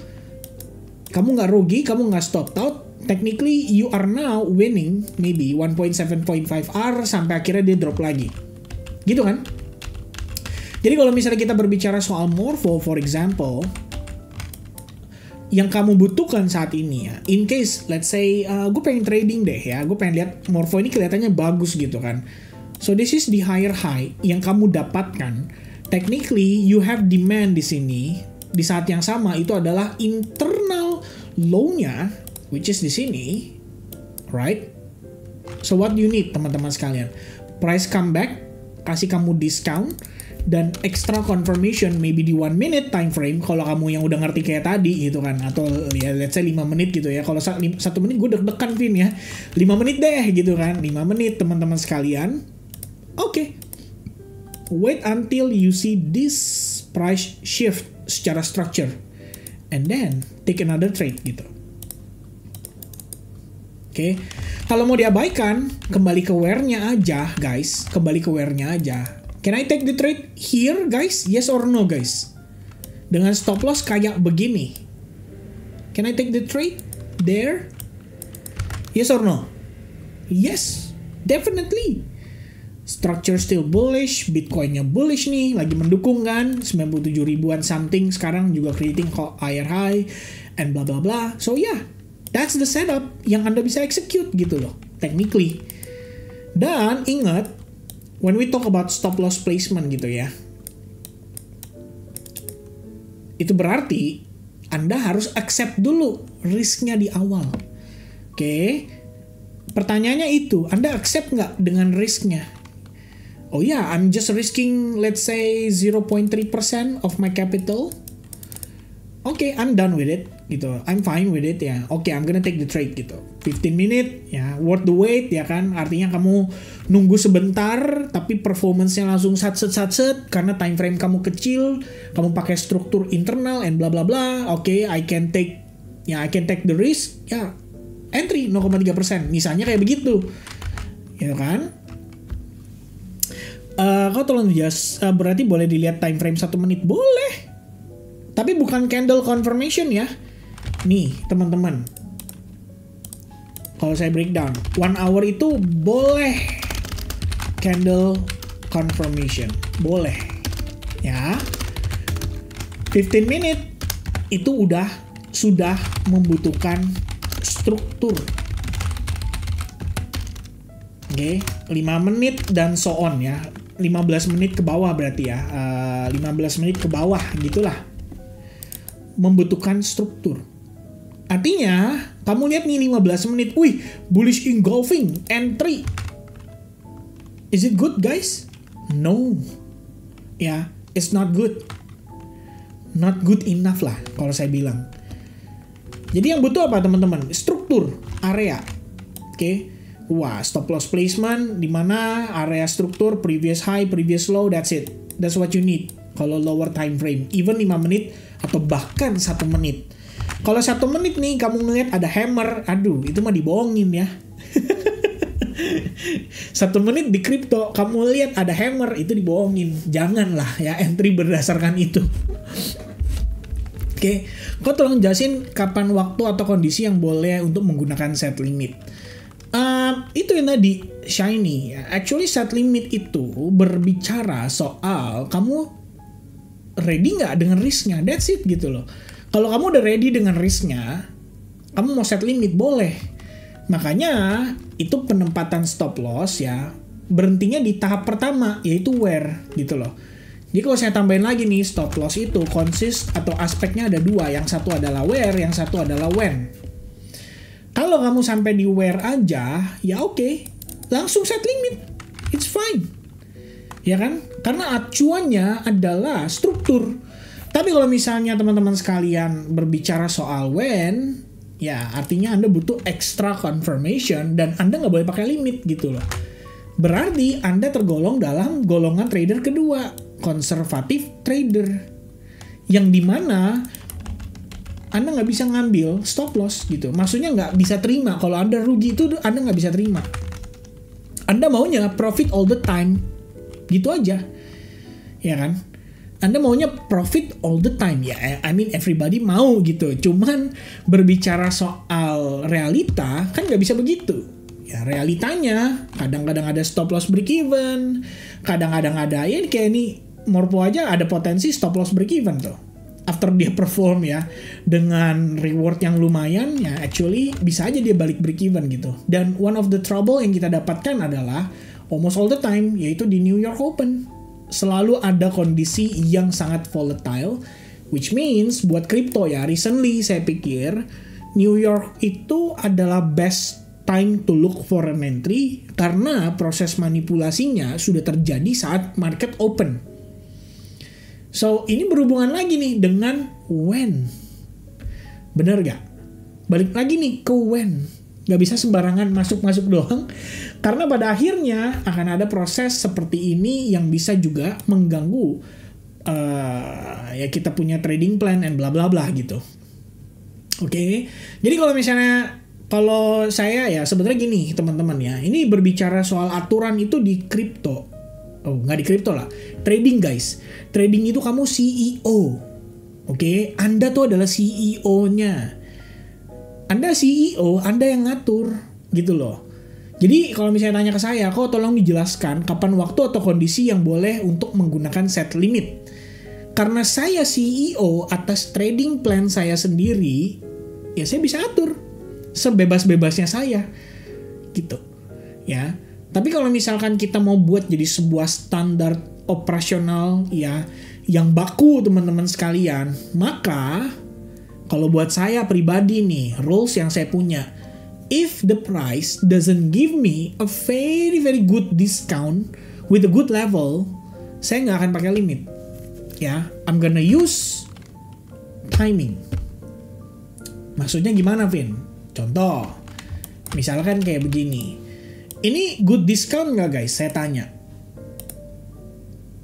Kamu nggak rugi, kamu nggak stop out. Technically you are now winning maybe 1.7.5R sampai akhirnya dia drop lagi. Gitu kan? Jadi kalau misalnya kita berbicara soal Morpho for example, yang kamu butuhkan saat ini ya, in case let's say gue pengen trading deh ya, gue pengen lihat Morpho ini kelihatannya bagus gitu kan. So this is the higher high yang kamu dapatkan. Technically you have demand di sini. Di saat yang sama itu adalah internal low-nya, which is di sini, right? So what do you need teman-teman sekalian? Price comeback, kasih kamu discount, dan extra confirmation maybe di 1 minute time frame kalau kamu yang udah ngerti kayak tadi gitu kan, atau ya let's say 5 menit gitu ya. Kalau 1 menit gue deg-degan Vin ya, 5 menit deh gitu kan, 5 menit teman-teman sekalian. Oke. Wait until you see this price shift secara structure and then take another trade gitu. Oke, kalau mau diabaikan, kembali ke where-nya aja, guys. Kembali ke where-nya aja. Can I take the trade here, guys? Yes or no, guys? Dengan stop loss kayak begini. Can I take the trade there? Yes or no? Yes, definitely. Structure still bullish, Bitcoinnya bullish nih, lagi mendukung kan, 97 ribuan something, sekarang juga creating higher high, and bla bla bla. So yeah, that's the setup yang Anda bisa execute gitu loh, technically. Dan ingat, when we talk about stop loss placement gitu ya, itu berarti Anda harus accept dulu risknya di awal. Oke? Pertanyaannya itu, Anda accept nggak dengan risknya? Oh yeah, I'm just risking, let's say 0.3% of my capital. Okay, I'm done with it, gitu. I'm fine with it, ya. Okay, I'm gonna take the trade, gitu. 15 minute, ya, worth the wait, ya kan. Artinya kamu nunggu sebentar, tapi performance-nya langsung satset, karena time frame kamu kecil, kamu pakai struktur internal, and bla bla bla. Okay, I can take the risk, ya. Entry 0,3%, misalnya kayak begitu, ya kan. Kau tolong berarti boleh dilihat time frame 1 menit, boleh, tapi bukan candle confirmation ya. Nih teman-teman, kalau saya breakdown 1 hour itu boleh candle confirmation, boleh ya. 15 minute itu sudah membutuhkan struktur. Oke, 5 menit dan so on ya. 15 menit ke bawah berarti ya. 15 menit ke bawah gitulah. Membutuhkan struktur. Artinya, kamu lihat nih 15 menit. Wih, bullish engulfing, entry. Is it good guys? No. Ya, it's not good. Not good enough lah kalau saya bilang. Jadi yang butuh apa teman-teman? Struktur, area. Oke. Wah, stop loss placement di mana area struktur, previous high, previous low, that's it. That's what you need kalau lower time frame, even 5 menit atau bahkan 1 menit. Kalau 1 menit nih kamu ngeliat ada hammer, aduh itu mah dibohongin ya. 1 menit di kripto kamu lihat ada hammer, itu dibohongin. Janganlah ya entry berdasarkan itu. Oke, kau tolong jelasin kapan waktu atau kondisi yang boleh untuk menggunakan set limit. Itu yang tadi shiny. Actually set limit itu berbicara soal kamu ready nggak dengan risknya. That's it gitu loh. Kalau kamu udah ready dengan risknya, kamu mau set limit boleh. Makanya itu penempatan stop loss ya berhentinya di tahap pertama, yaitu where gitu loh. Jadi kalau saya tambahin lagi nih, stop loss itu consist atau aspeknya ada 2. Yang satu adalah where, yang satu adalah when. Kalau kamu sampai di where aja, ya oke, langsung set limit, it's fine, ya kan? Karena acuannya adalah struktur. Tapi kalau misalnya teman-teman sekalian berbicara soal when, ya artinya Anda butuh extra confirmation dan Anda nggak boleh pakai limit gitu loh. Berarti Anda tergolong dalam golongan trader kedua, konservatif trader, yang dimana Anda nggak bisa ngambil stop loss gitu. Maksudnya nggak bisa terima. Kalau Anda rugi itu Anda nggak bisa terima. Anda maunya profit all the time. Gitu aja. Ya kan? Anda maunya profit all the time. Ya, I mean everybody mau gitu. Cuman berbicara soal realita kan nggak bisa begitu. Ya realitanya kadang-kadang ada stop loss break even. Kadang-kadang ada, ya kayak ini Morpho aja ada potensi stop loss break even tuh. After dia perform ya dengan reward yang lumayan ya actually bisa aja dia balik break even gitu. Dan one of the trouble yang kita dapatkan adalah almost all the time yaitu di New York Open selalu ada kondisi yang sangat volatile, which means buat crypto ya recently saya pikir New York itu adalah best time to look for an entry karena proses manipulasinya sudah terjadi saat market open. So, ini berhubungan lagi nih dengan when. Bener gak? Balik lagi nih ke when. Gak bisa sembarangan masuk-masuk doang. Karena pada akhirnya akan ada proses seperti ini yang bisa juga mengganggu ya kita punya trading plan and bla bla bla gitu. Oke. Jadi kalau saya ya sebenarnya gini teman-teman ya. Ini berbicara soal aturan itu di kripto. Oh, nggak di kripto lah. Trading guys. Trading itu kamu CEO. Oke? Anda tuh adalah CEO-nya. Anda CEO, Anda yang ngatur. Gitu loh. Jadi kalau misalnya tanya ke saya, kok tolong dijelaskan kapan waktu atau kondisi yang boleh untuk menggunakan set limit. Karena saya CEO atas trading plan saya sendiri, ya saya bisa atur sebebas-bebasnya saya, gitu. Ya, tapi kalau misalkan kita mau buat jadi sebuah standar operasional ya yang baku teman-teman sekalian, maka kalau buat saya pribadi nih, rules yang saya punya, if the price doesn't give me a very very good discount with a good level, saya nggak akan pakai limit. Ya, I'm gonna use timing. Maksudnya gimana, Vin? Contoh, misalkan kayak begini. Ini good discount nggak, guys? Saya tanya.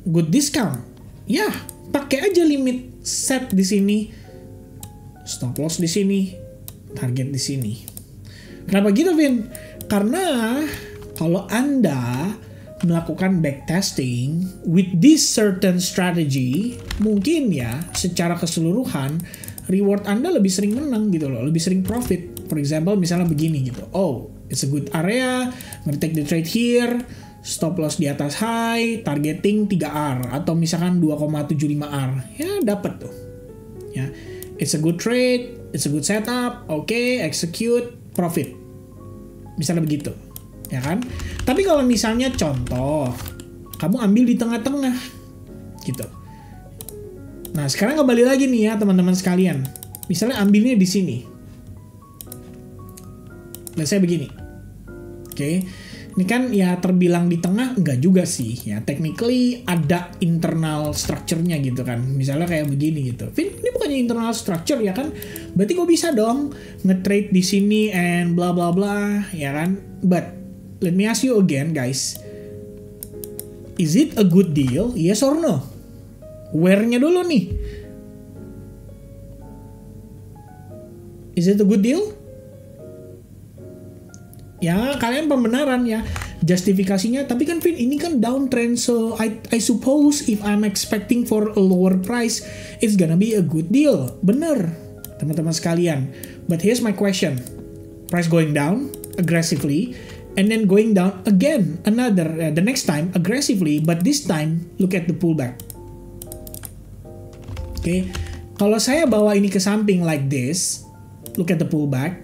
Good discount? Ya, pakai aja limit set di sini, stop loss di sini, target di sini. Kenapa gitu, Vin? Karena kalau Anda melakukan backtesting with this certain strategy, mungkin ya secara keseluruhan reward Anda lebih sering menang gitu loh, lebih sering profit. For example, misalnya begini gitu. Oh, it's a good area, I'm gonna take the trade here, stop loss di atas high, targeting 3R atau misalkan 2,75R. Ya, dapat tuh. Ya. It's a good trade, it's a good setup, okay, execute, profit. Misalnya begitu. Ya kan? Tapi kalau misalnya contoh, kamu ambil di tengah-tengah gitu. Nah, sekarang kembali lagi nih ya teman-teman sekalian. Misalnya ambilnya di sini. Let's say begini. Oke. Ini kan ya terbilang di tengah, enggak juga sih. Ya, technically ada internal structure-nya gitu kan. Misalnya kayak begini gitu. Vin, ini bukannya internal structure ya kan? Berarti kok bisa dong nge-trade di sini and bla bla bla, ya kan? But let me ask you again, guys. Is it a good deal? Yes or no? Where-nya dulu nih. Is it a good deal? Ya, kalian pembenaran ya. Justifikasinya, tapi kan Vin, ini kan downtrend. So, I suppose if I'm expecting for a lower price, it's gonna be a good deal. Bener, teman-teman sekalian. But here's my question. Price going down aggressively, and then going down again, the next time aggressively, but this time look at the pullback. Okay, kalau saya bawa ini ke samping like this, look at the pullback,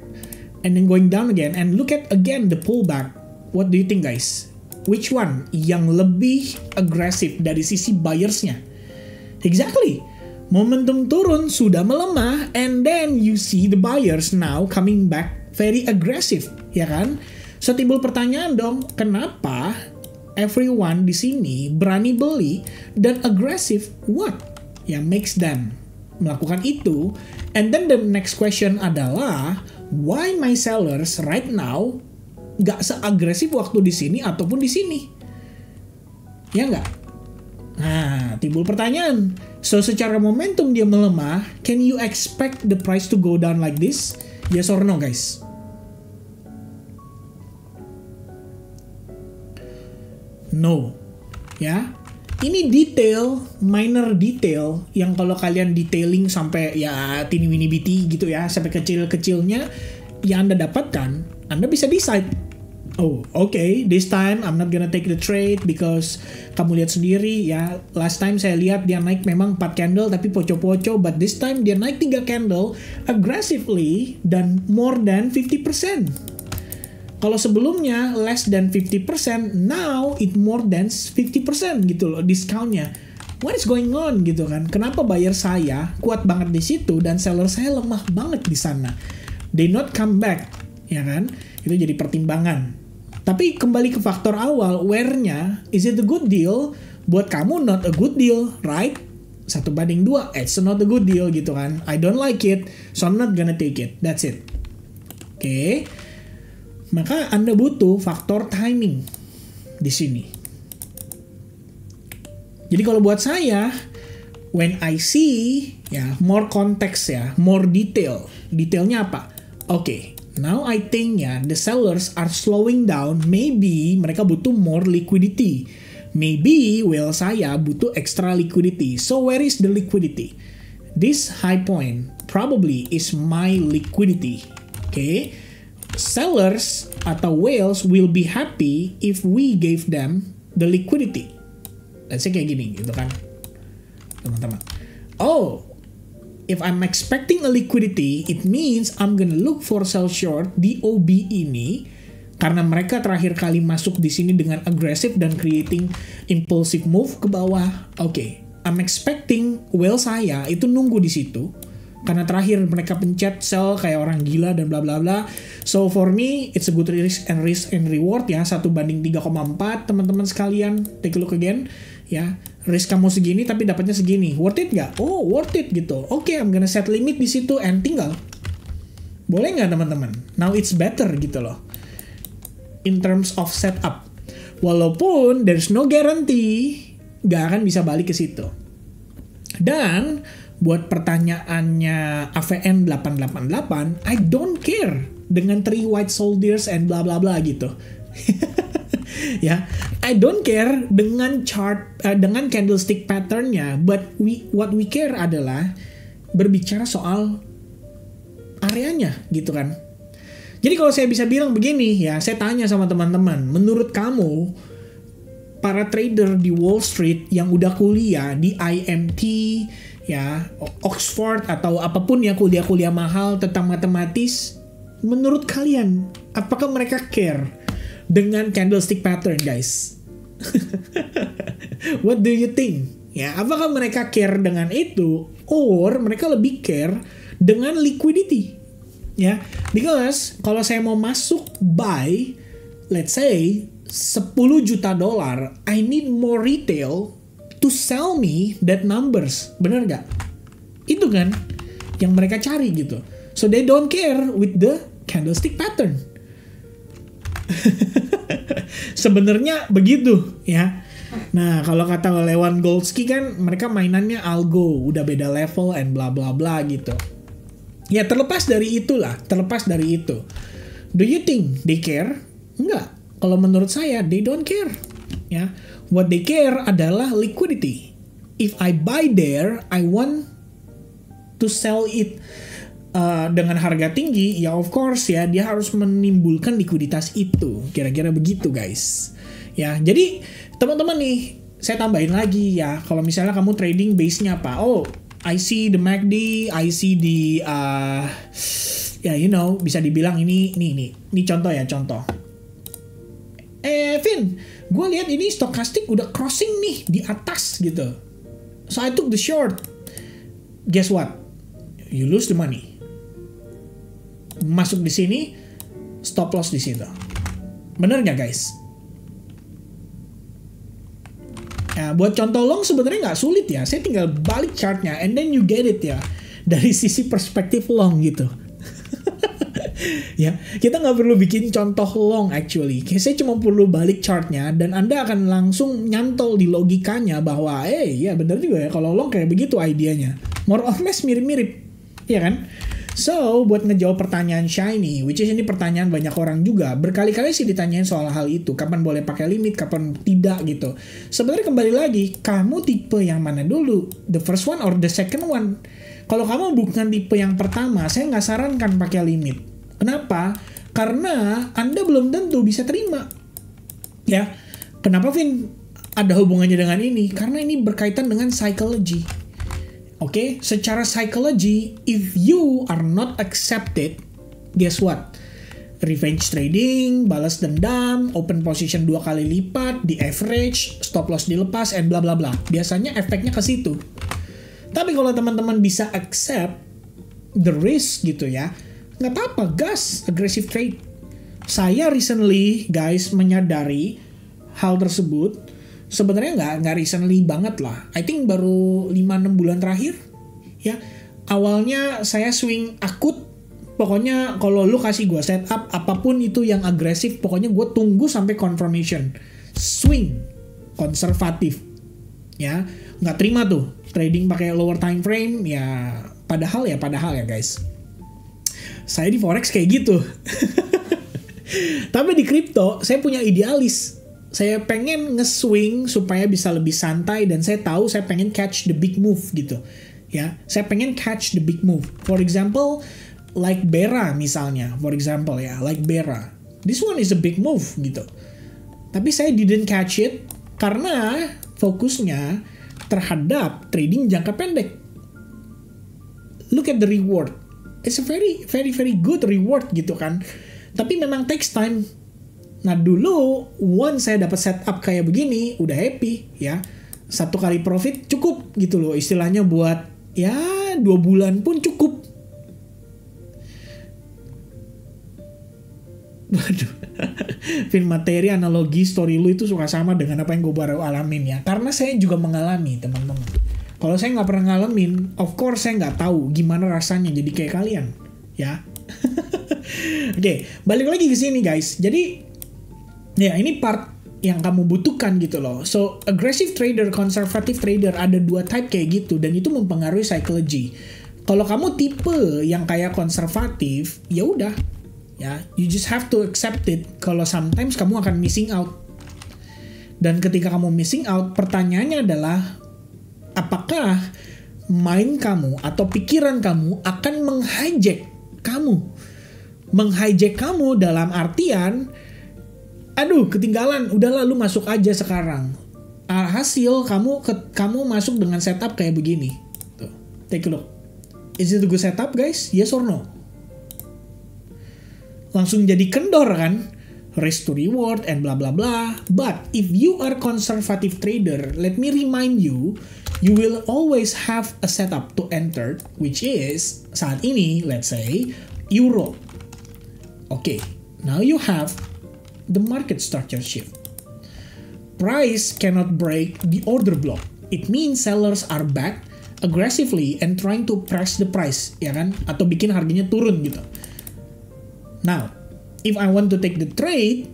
and then going down again, and look at again the pullback. What do you think, guys? Which one yang lebih agresif dari sisi buyersnya? Exactly. Momentum turun sudah melemah, and then you see the buyers now coming back very aggressive, ya kan? So timbul pertanyaan dong, kenapa everyone di sini berani beli dan agresif? What yang makes them melakukan itu? And then the next question adalah, why my sellers right now nggak seagresif waktu di sini ataupun di sini? Ya nggak? Nah, timbul pertanyaan. So secara momentum dia melemah, can you expect the price to go down like this? Yes or no, guys? No, ya. Ini detail, minor detail yang kalau kalian detailing sampai ya tini wini biti gitu ya, sampai kecil-kecilnya yang Anda dapatkan, Anda bisa decide. Oh, okay, this time I'm not gonna take the trade because kamu lihat sendiri ya, last time saya lihat dia naik memang 4 candle tapi poco-poco, but this time dia naik 3 candle aggressively dan more than 50%. Kalau sebelumnya less than 50%, now it more than 50% gitu loh discountnya. What is going on gitu kan? Kenapa buyer saya kuat banget di situ dan seller saya lemah banget di sana? They not come back, ya kan? Itu jadi pertimbangan. Tapi kembali ke faktor awal, where-nya, is it a good deal? Buat kamu not a good deal, right? 1/2, it's not a good deal gitu kan? I don't like it, so I'm not gonna take it. That's it. Oke. Maka Anda butuh faktor timing di sini. Jadi kalau buat saya, when I see ya more context ya, more detail. Detailnya apa? Oke, now I think ya the sellers are slowing down. Maybe mereka butuh more liquidity. Maybe saya butuh extra liquidity. So where is the liquidity? This high point probably is my liquidity. Okay? sellers atau whales will be happy if we gave them the liquidity. Let's say kayak gini gitu kan, teman-teman. Oh, if I'm expecting a liquidity, it means I'm gonna look for sell short di OB ini karena mereka terakhir kali masuk di sini dengan aggressive dan creating impulsive move ke bawah. Oke, I'm expecting whale saya itu nunggu di situ karena terakhir mereka pencet sell kayak orang gila dan bla bla bla. So for me, it's a good risk and reward ya, 1/3,4 teman-teman sekalian. Take a look again. Ya, risk kamu segini tapi dapatnya segini. Worth it nggak? Oh, worth it gitu. Oke, I'm gonna set limit di situ and tinggal. Boleh nggak teman-teman? Now it's better gitu loh. In terms of setup. Walaupun there's no guarantee nggak akan bisa balik ke situ. Dan buat pertanyaannya AVN 888, I don't care dengan 3 white soldiers and bla bla bla gitu. Ya, I don't care dengan chart, dengan candlestick patternnya, but what we care adalah berbicara soal areanya gitu kan. Jadi kalau saya bisa bilang begini ya, saya tanya sama teman-teman, menurut kamu para trader di Wall Street yang udah kuliah di IMT ya, Oxford atau apapun ya, kuliah-kuliah mahal tentang matematis, menurut kalian apakah mereka care dengan candlestick pattern, guys? What do you think? Ya, apakah mereka care dengan itu, or mereka lebih care dengan liquidity? Ya, because kalau saya mau masuk buy, let's say $10 juta, I need more retail to sell me that numbers. Bener nggak? Itu kan yang mereka cari gitu. So they don't care with the candlestick pattern. Sebenarnya begitu ya. Nah, kalau kata Lewan Goldsky kan mereka mainannya algo, udah beda level and bla bla bla gitu. Ya, terlepas dari itulah, terlepas dari itu. Do you think they care? Enggak. Kalau menurut saya, they don't care. Ya, what they care adalah liquidity. If I buy there, I want to sell it dengan harga tinggi, ya of course ya, dia harus menimbulkan likuiditas itu. Kira-kira begitu, guys. Ya, jadi teman-teman nih, saya tambahin lagi ya, kalau misalnya kamu trading base-nya apa? Oh, I see the MACD, I see the ya you know, bisa dibilang ini contoh ya, contoh. Vin, gue lihat ini stochastic udah crossing nih di atas gitu. So I took the short. Guess what? You lose the money. Masuk di sini, stop loss di situ. Bener nggak, guys? Nah, buat contoh long sebenarnya nggak sulit ya. Saya tinggal balik chartnya, and then you get it ya. Dari sisi perspektif long gitu. Ya, kita nggak perlu bikin contoh long actually. Saya cuma perlu balik chartnya, dan Anda akan langsung nyantol di logikanya bahwa, ya bener juga ya, kalau long kayak begitu idenya. More or less mirip-mirip, ya kan? So, buat ngejawab pertanyaan Shiny, which is ini pertanyaan banyak orang juga, berkali-kali sih ditanyain soal hal itu, kapan boleh pakai limit, kapan tidak gitu. Sebenarnya kembali lagi, kamu tipe yang mana dulu? The first one or the second one? Kalau kamu bukan tipe yang pertama, saya nggak sarankan pakai limit. Kenapa? Karena Anda belum tentu bisa terima. Ya, kenapa Vin? Ada hubungannya dengan ini? Karena ini berkaitan dengan psychology. Oke, secara psikologi, if you are not accepted, guess what? Revenge trading, balas dendam, open position 2 kali lipat, di average, stop loss dilepas, and bla bla bla. Biasanya efeknya ke situ. Tapi kalau teman-teman bisa accept the risk gitu ya, nggak apa-apa, gas, aggressive trade. Saya recently, guys, menyadari hal tersebut. Sebenarnya nggak recently banget lah. I think baru 5-6 bulan terakhir. Ya, awalnya saya swing akut. Pokoknya kalau lu kasih gue setup apapun itu yang agresif, pokoknya gue tunggu sampai confirmation. Swing, konservatif. Ya, nggak terima tuh trading pakai lower time frame. Ya, padahal ya guys. Saya di forex kayak gitu. Tapi di kripto saya punya idealis. Saya pengen nge-swing supaya bisa lebih santai, dan saya tahu saya pengen catch the big move gitu. Ya, saya pengen catch the big move. For example, like Bera misalnya, for example ya, like Bera. This one is a big move gitu. Tapi saya didn't catch it karena fokusnya terhadap trading jangka pendek. Look at the reward. It's a very, very, very good reward gitu kan. Tapi memang takes time. Nah dulu, once saya dapat setup kayak begini, udah happy ya. 1 kali profit cukup gitu loh. Istilahnya buat ya 2 bulan pun cukup. Waduh, Vin, materi, analogi, story lu itu suka sama dengan apa yang gue baru alamin ya. Karena saya juga mengalami, teman-teman. Kalau saya nggak pernah ngalamin, of course saya nggak tahu gimana rasanya jadi kayak kalian, ya. Oke, balik lagi ke sini guys. Jadi, ya ini part yang kamu butuhkan gitu loh. So, aggressive trader, conservative trader, ada 2 type kayak gitu. Dan itu mempengaruhi psychology. Kalau kamu tipe yang kayak konservatif, ya udah. Ya, you just have to accept it. Kalau sometimes kamu akan missing out. Dan ketika kamu missing out, pertanyaannya adalah apakah mind kamu atau pikiran kamu akan menghijack kamu? Menghijack kamu dalam artian, aduh ketinggalan, udah lalu masuk aja sekarang. Hasil kamu masuk dengan setup kayak begini. Tuh, take a look. Is it a good setup guys? Yes or no? Langsung jadi kendor kan, risk to reward and bla bla bla. But if you are conservative trader, let me remind you, you will always have a setup to enter, which is saat ini, let's say euro. Okay, now you have the market structure shift. Price cannot break the order block. It means sellers are back aggressively and trying to press the price, ya kan? Atau bikin harganya turun gitu. Now, if I want to take the trade,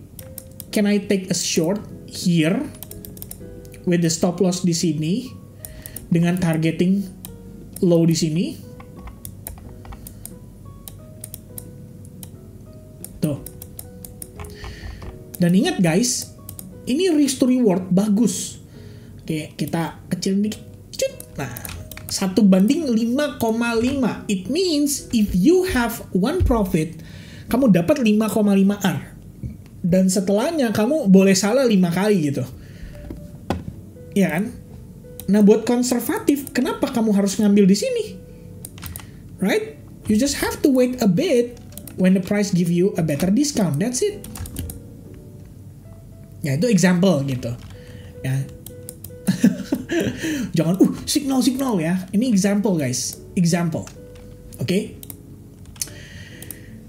can I take a short here with the stop loss di sini dengan targeting low di sini? Tuh. Dan ingat guys, ini risk to reward bagus. Oke, kita kecil dikit. Nah, 1:5,5. It means if you have one profit, kamu dapat 5,5 R. Dan setelahnya kamu boleh salah 5 kali gitu. Ya kan? Nah buat konservatif, kenapa kamu harus ngambil di sini? Right? You just have to wait a bit when the price give you a better discount. That's it. Ya itu example gitu. Ya. Jangan signal ya. Ini example guys. Example. Oke? Okay?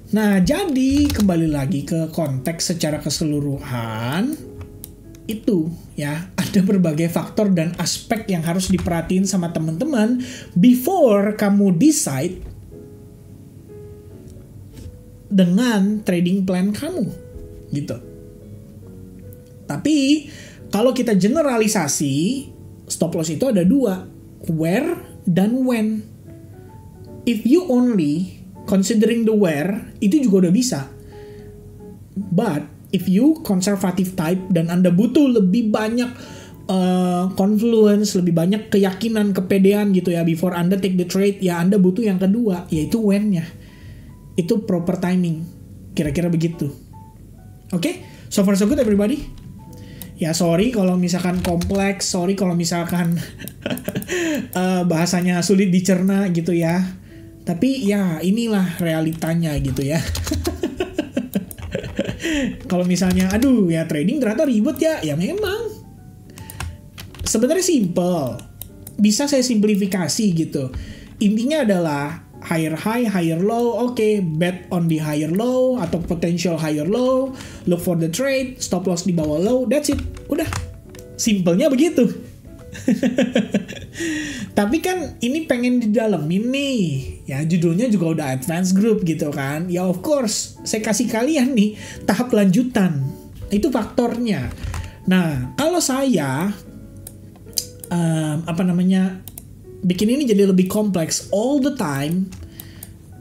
Nah, jadi kembali lagi ke konteks secara keseluruhan, itu ya, ada berbagai faktor dan aspek yang harus diperhatiin sama teman-teman before kamu decide dengan trading plan kamu, gitu. Tapi, kalau kita generalisasi, stop loss itu ada 2, where dan when. If you only considering the where, itu juga udah bisa. But, if you conservative type dan Anda butuh lebih banyak confluence, lebih banyak keyakinan, kepedean gitu ya, before Anda take the trade, ya Anda butuh yang kedua, yaitu when-nya. Itu proper timing. Kira-kira begitu. Oke? So far so good everybody? Ya sorry kalau misalkan kompleks, sorry kalau misalkan bahasanya sulit dicerna gitu ya. Tapi ya inilah realitanya gitu ya. Kalau misalnya aduh ya trading ternyata ribet ya, ya memang. Sebenarnya simple. Bisa saya simplifikasi gitu. Intinya adalah higher high, higher low, oke, bet on the higher low atau potential higher low, look for the trade, stop loss di bawah low, that's it. Udah. Simpelnya begitu. Tapi kan ini pengen didalemin nih. Ya judulnya juga udah advance group gitu kan. Ya of course, saya kasih kalian nih tahap lanjutan. Itu faktornya. Nah, kalau saya bikin ini jadi lebih kompleks all the time,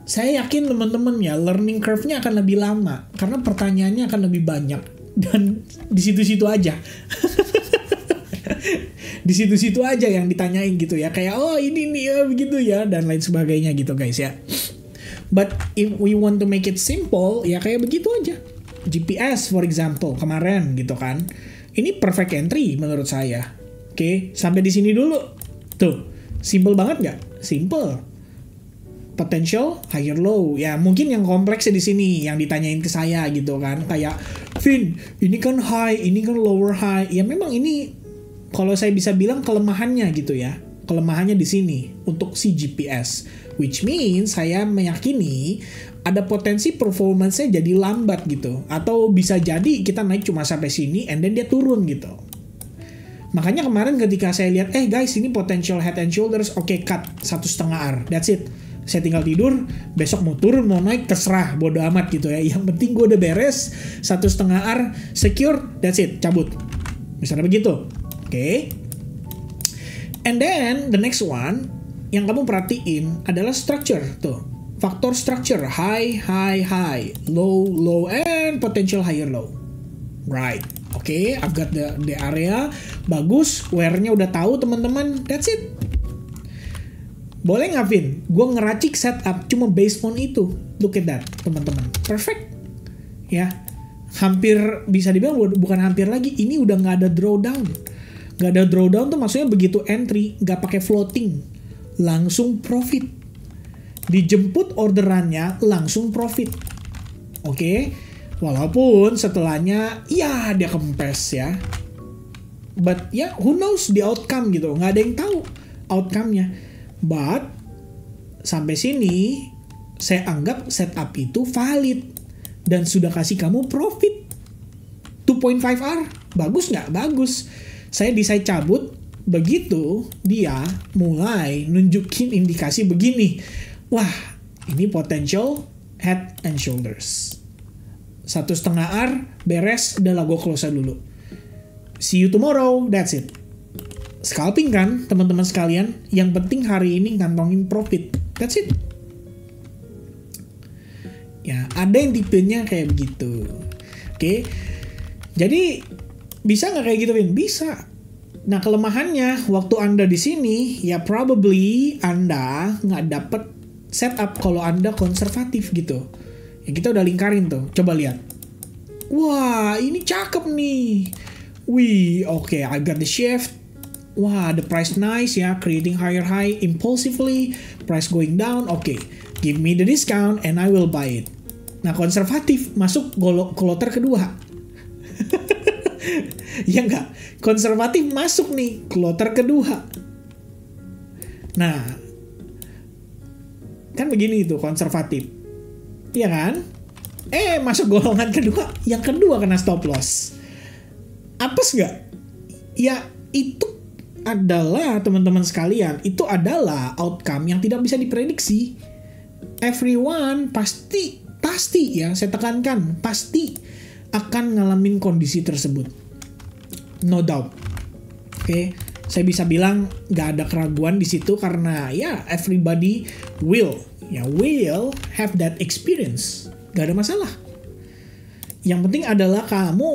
saya yakin teman-teman ya learning curve-nya akan lebih lama karena pertanyaannya akan lebih banyak dan di situ-situ aja. Di situ-situ aja yang ditanyain gitu ya, kayak oh ini nih ya begitu ya dan lain sebagainya gitu guys ya. But if we want to make it simple, ya kayak begitu aja. GPS for example, kemarin gitu kan. Ini perfect entry menurut saya. Oke, sampai di sini dulu. Tuh, simple banget nggak? Simple. Potential higher low. Ya, mungkin yang kompleksnya di sini yang ditanyain ke saya gitu kan. Kayak, Vin, ini kan high, ini kan lower high. Ya memang ini kalau saya bisa bilang kelemahannya gitu ya. Kelemahannya di sini untuk si GPS. Which means saya meyakini ada potensi performance-nya jadi lambat gitu. Atau bisa jadi kita naik cuma sampai sini and then dia turun gitu. Makanya kemarin ketika saya lihat, guys ini potential head and shoulders, oke, cut 1,5 R, that's it. Saya tinggal tidur, besok mau turun mau naik terserah, bodo amat gitu ya. Yang penting gue udah beres, 1,5 R, secure, that's it, cabut. Misalnya begitu, oke. And then the next one yang kamu perhatiin adalah structure tuh. Faktor structure, high, high, high, low, low, and potential higher low. Right. Oke, I've got the area. Bagus, where-nya udah tahu teman-teman. That's it. Boleh nggak, Vin? Gue ngeracik setup cuma based on itu. Look at that, teman-teman. Perfect. Ya, hampir bisa dibilang bukan hampir lagi. Ini udah nggak ada drawdown. Nggak ada drawdown tuh maksudnya begitu entry, nggak pakai floating. Langsung profit. Dijemput orderannya, langsung profit. Oke. Walaupun setelahnya, ya dia kempes ya. But ya, who knows the outcome gitu. Nggak ada yang tahu outcome-nya. But, sampai sini, saya anggap setup itu valid. Dan sudah kasih kamu profit. 2.5 R. Bagus nggak? Bagus. Saya decide cabut. Begitu, dia mulai nunjukin indikasi begini. Wah, ini potential head and shoulders. 1,5 R, beres, udah lah gue close dulu. See you tomorrow, that's it. Scalping kan, teman-teman sekalian. Yang penting hari ini ngantongin profit. That's it. Ya, ada yang tipenya kayak begitu. Oke. Jadi, bisa nggak kayak gitu, Vin? Bisa. Nah, kelemahannya, waktu Anda di sini, ya probably Anda nggak dapet setup kalau Anda konservatif gitu. Ya, kita udah lingkarin tuh. Coba lihat. Wah, ini cakep nih. Wih, oke, I got the shift. Wah, the price nice ya, creating higher high impulsively, price going down. Oke, give me the discount and I will buy it. Nah, konservatif masuk kloter kedua. Ya enggak? Konservatif masuk nih kloter kedua. Nah, kan begini itu konservatif. Iya kan? Masuk golongan kedua. Yang kedua kena stop loss. Apes nggak? Ya, itu adalah, teman-teman sekalian, itu adalah outcome yang tidak bisa diprediksi. Everyone pasti ya, saya tekankan, pasti akan ngalamin kondisi tersebut. No doubt. Oke, saya bisa bilang nggak ada keraguan di situ karena ya everybody will have that experience. Gak ada masalah. Yang penting adalah kamu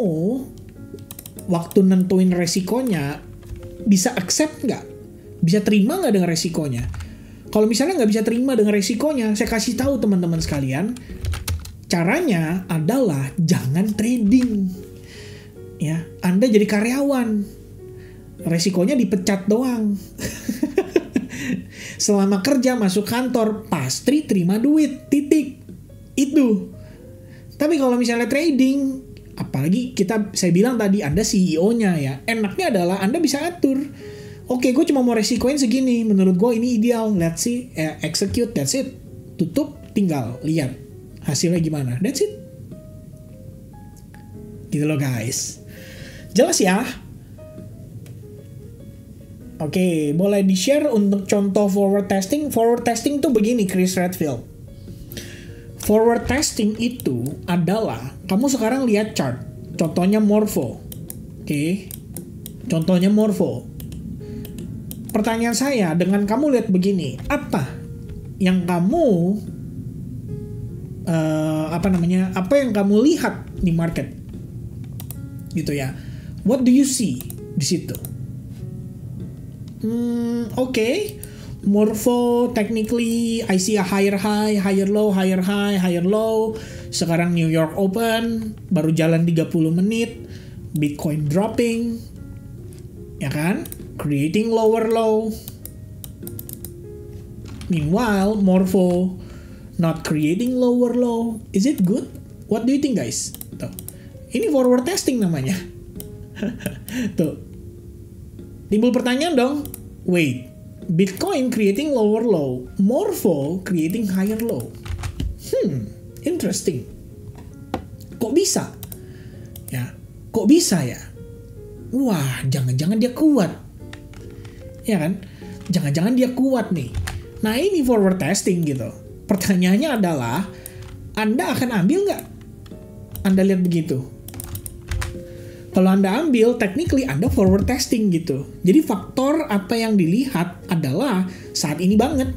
waktu nentuin resikonya bisa accept nggak? Bisa terima nggak dengan resikonya? Kalau misalnya nggak bisa terima dengan resikonya, saya kasih tahu teman-teman sekalian, caranya adalah jangan trading. Ya, Anda jadi karyawan. Resikonya dipecat doang. Selama kerja masuk kantor, pasti terima duit, titik. Itu. Tapi kalau misalnya trading, apalagi saya bilang tadi Anda CEO-nya ya, enaknya adalah Anda bisa atur. Oke, gue cuma mau resikoin segini, menurut gue ini ideal, let's see, execute, that's it. Tutup, tinggal lihat hasilnya gimana, that's it. Gitu loh guys. Jelas ya? Oke, boleh di-share untuk contoh forward testing. Forward testing tuh begini, Chris Redfield. Forward testing itu adalah, kamu sekarang lihat chart. Contohnya Morpho. Oke. Contohnya Morpho. Pertanyaan saya, dengan kamu lihat begini, apa yang kamu, apa yang kamu lihat di market? Gitu ya. What do you see di situ? Oke. Morpho technically I see a higher high, higher low, higher high, higher low. Sekarang New York Open baru jalan 30 menit. Bitcoin dropping. Ya kan? Creating lower low. Meanwhile, Morpho not creating lower low. Is it good? What do you think, guys? Tuh. Ini forward testing namanya. Tuh. Timbul pertanyaan dong. Wait. Bitcoin creating lower low, Morpho creating higher low. Interesting. Kok bisa? Ya, kok bisa ya? Wah, jangan-jangan dia kuat. Ya kan? Jangan-jangan dia kuat nih. Nah, ini forward testing gitu. Pertanyaannya adalah, Anda akan ambil nggak? Anda lihat begitu. Kalau Anda ambil, technically Anda forward testing gitu. Jadi faktor apa yang dilihat adalah saat ini banget.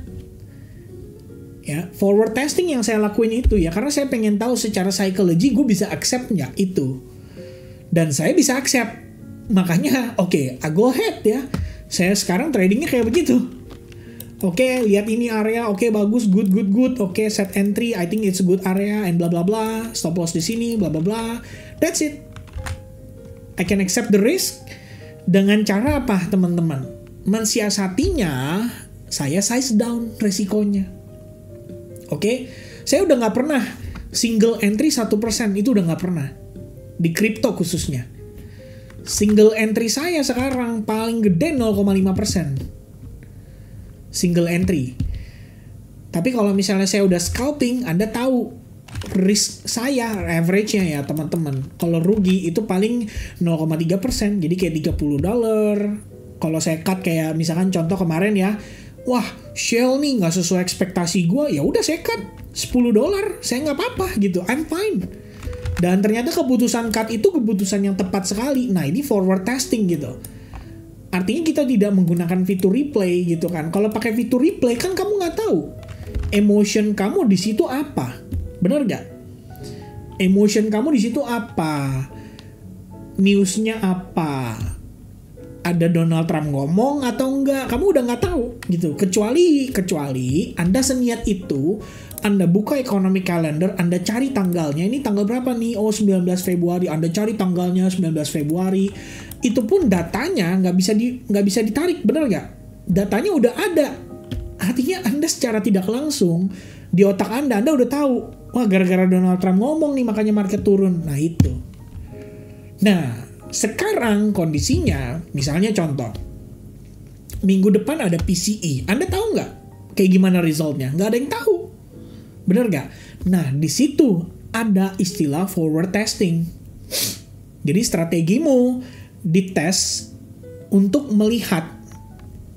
Ya, forward testing yang saya lakuin itu ya, karena saya pengen tahu secara psychology gue bisa accept nggak itu. Dan saya bisa accept. Makanya, oke, go ahead ya. Saya sekarang tradingnya kayak begitu. Oke, lihat ini area, oke bagus, good. Oke, set entry, I think it's a good area, and bla bla bla. Stop loss di sini, bla bla bla. That's it. I can accept the risk dengan cara apa teman-teman? Mensiasatinya, saya size down resikonya. Oke? Saya udah nggak pernah single entry 1%, itu udah nggak pernah. Di crypto khususnya. Single entry saya sekarang paling gede 0,5%. Single entry. Tapi kalau misalnya saya udah scalping, Anda tahu risk saya, average-nya ya teman-teman. Kalau rugi itu paling 0,3%, jadi kayak $30. Kalau saya cut kayak misalkan contoh kemarin ya, wah Shell nih nggak sesuai ekspektasi gue, ya udah saya cut $10, saya nggak apa-apa gitu, I'm fine. Dan ternyata keputusan cut itu keputusan yang tepat sekali. Nah ini forward testing gitu. Artinya kita tidak menggunakan fitur replay gitu kan. Kalau pakai fitur replay kan kamu nggak tahu emotion kamu di situ apa. Bener gak? Emotion kamu di situ apa? Newsnya apa? Ada Donald Trump ngomong atau enggak? Kamu udah nggak tahu gitu. Kecuali Anda seniat itu, Anda buka economic calendar, Anda cari tanggalnya. Ini tanggal berapa nih? Oh 19 Februari. Anda cari tanggalnya 19 Februari. Itu pun datanya nggak bisa ditarik, bener gak? Datanya udah ada. Artinya Anda secara tidak langsung di otak Anda udah tahu. Wah, gara-gara Donald Trump ngomong nih makanya market turun. Nah, itu. Nah, sekarang kondisinya, misalnya contoh. Minggu depan ada PCE. Anda tahu nggak kayak gimana resultnya? Nggak ada yang tahu. Bener nggak? Nah, di situ ada istilah forward testing. Jadi strategimu dites untuk melihat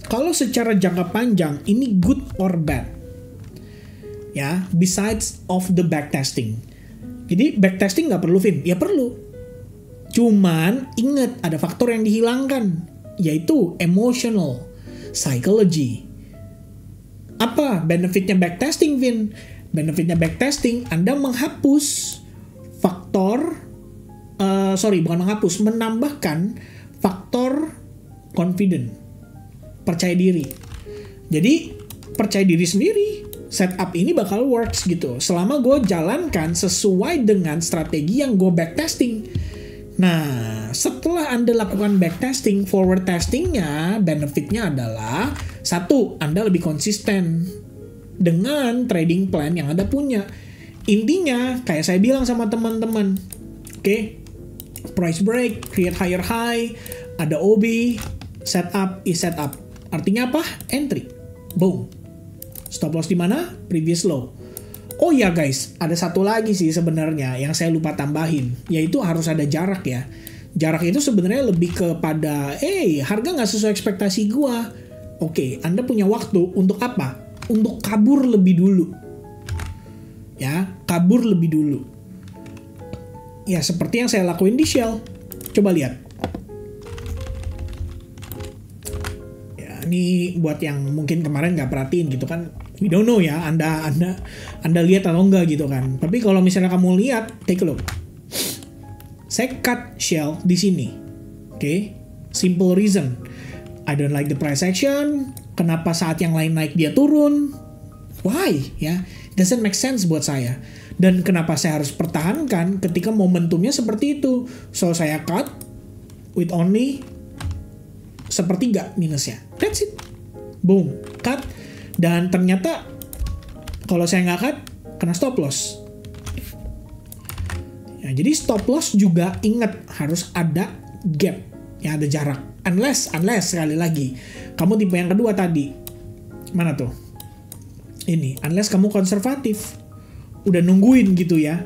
kalau secara jangka panjang ini good or bad. Ya, besides of the backtesting. Jadi backtesting nggak perlu, Vin? Ya perlu. Cuman ingat ada faktor yang dihilangkan, yaitu emotional, psychology. Apa benefitnya backtesting, Vin? Benefitnya backtesting, Anda menghapus faktor, menambahkan faktor confident, percaya diri. Jadi percaya diri sendiri. Setup ini bakal works gitu. Selama gue jalankan sesuai dengan strategi yang gue backtesting. Nah, setelah Anda lakukan backtesting, forward testingnya, benefitnya adalah, satu, Anda lebih konsisten dengan trading plan yang Anda punya. Intinya, kayak saya bilang sama teman-teman, oke, price break, create higher high, ada OB, setup is setup. Artinya apa? Entry. Boom. Stop loss di mana? Previous low. Oh ya guys, ada satu lagi sih sebenarnya yang saya lupa tambahin, yaitu harus ada jarak ya. Jarak itu sebenarnya lebih kepada, harga nggak sesuai ekspektasi gua. Oke, Anda punya waktu untuk apa? Untuk kabur lebih dulu. Ya, kabur lebih dulu. Ya, seperti yang saya lakuin di Shell. Coba lihat. Ini buat yang mungkin kemarin nggak perhatiin gitu kan, we don't know ya, Anda lihat atau enggak gitu kan. Tapi kalau misalnya kamu lihat, take a look. Saya cut Shell di sini, oke? Simple reason, I don't like the price action. Kenapa saat yang lain naik dia turun? Why? Ya, doesn't make sense buat saya. Dan kenapa saya harus pertahankan ketika momentumnya seperti itu? So saya cut with only sepertiga minusnya. That's it. Boom, cut. Dan ternyata kalau saya nggak cut, kena stop loss. Ya, jadi stop loss juga ingat harus ada gap, ya ada jarak. Unless sekali lagi kamu tipe yang kedua tadi. Mana tuh? Ini, unless kamu konservatif, udah nungguin gitu ya.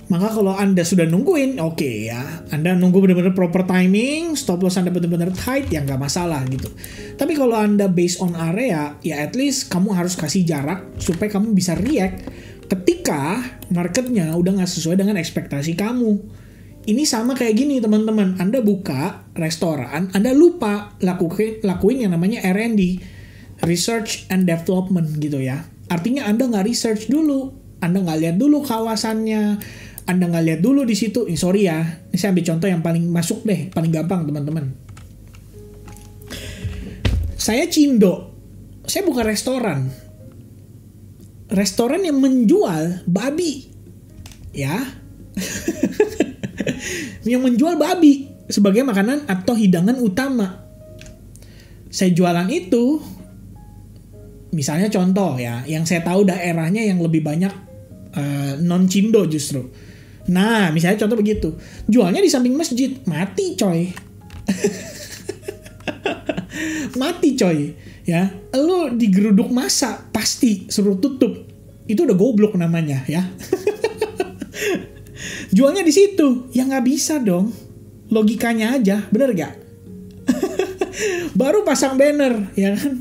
Maka kalau Anda sudah nungguin, oke ya, Anda nunggu benar-benar proper timing, stop loss Anda benar-benar tight, ya nggak masalah gitu. Tapi kalau Anda based on area, ya at least kamu harus kasih jarak supaya kamu bisa react ketika marketnya udah nggak sesuai dengan ekspektasi kamu. Ini sama kayak gini teman-teman, Anda buka restoran, Anda lupa lakuin yang namanya R&D, Research and Development gitu ya. Artinya Anda nggak research dulu, Anda nggak lihat dulu kawasannya, Anda nggak lihat dulu di situ. Sorry ya, ini saya ambil contoh yang paling masuk deh, paling gampang teman-teman. Saya Cindo, saya buka restoran yang menjual babi, ya, yang menjual babi sebagai makanan atau hidangan utama. Saya jualan itu, misalnya contoh ya, yang saya tahu daerahnya yang lebih banyak non Cindo justru. Nah, misalnya contoh begitu. Jualnya di samping masjid. Mati coy. Mati coy. Ya, lo digeruduk massa pasti suruh tutup. Itu udah goblok namanya ya. Jualnya di situ. Ya nggak bisa dong. Logikanya aja, bener gak? Baru pasang banner, ya kan?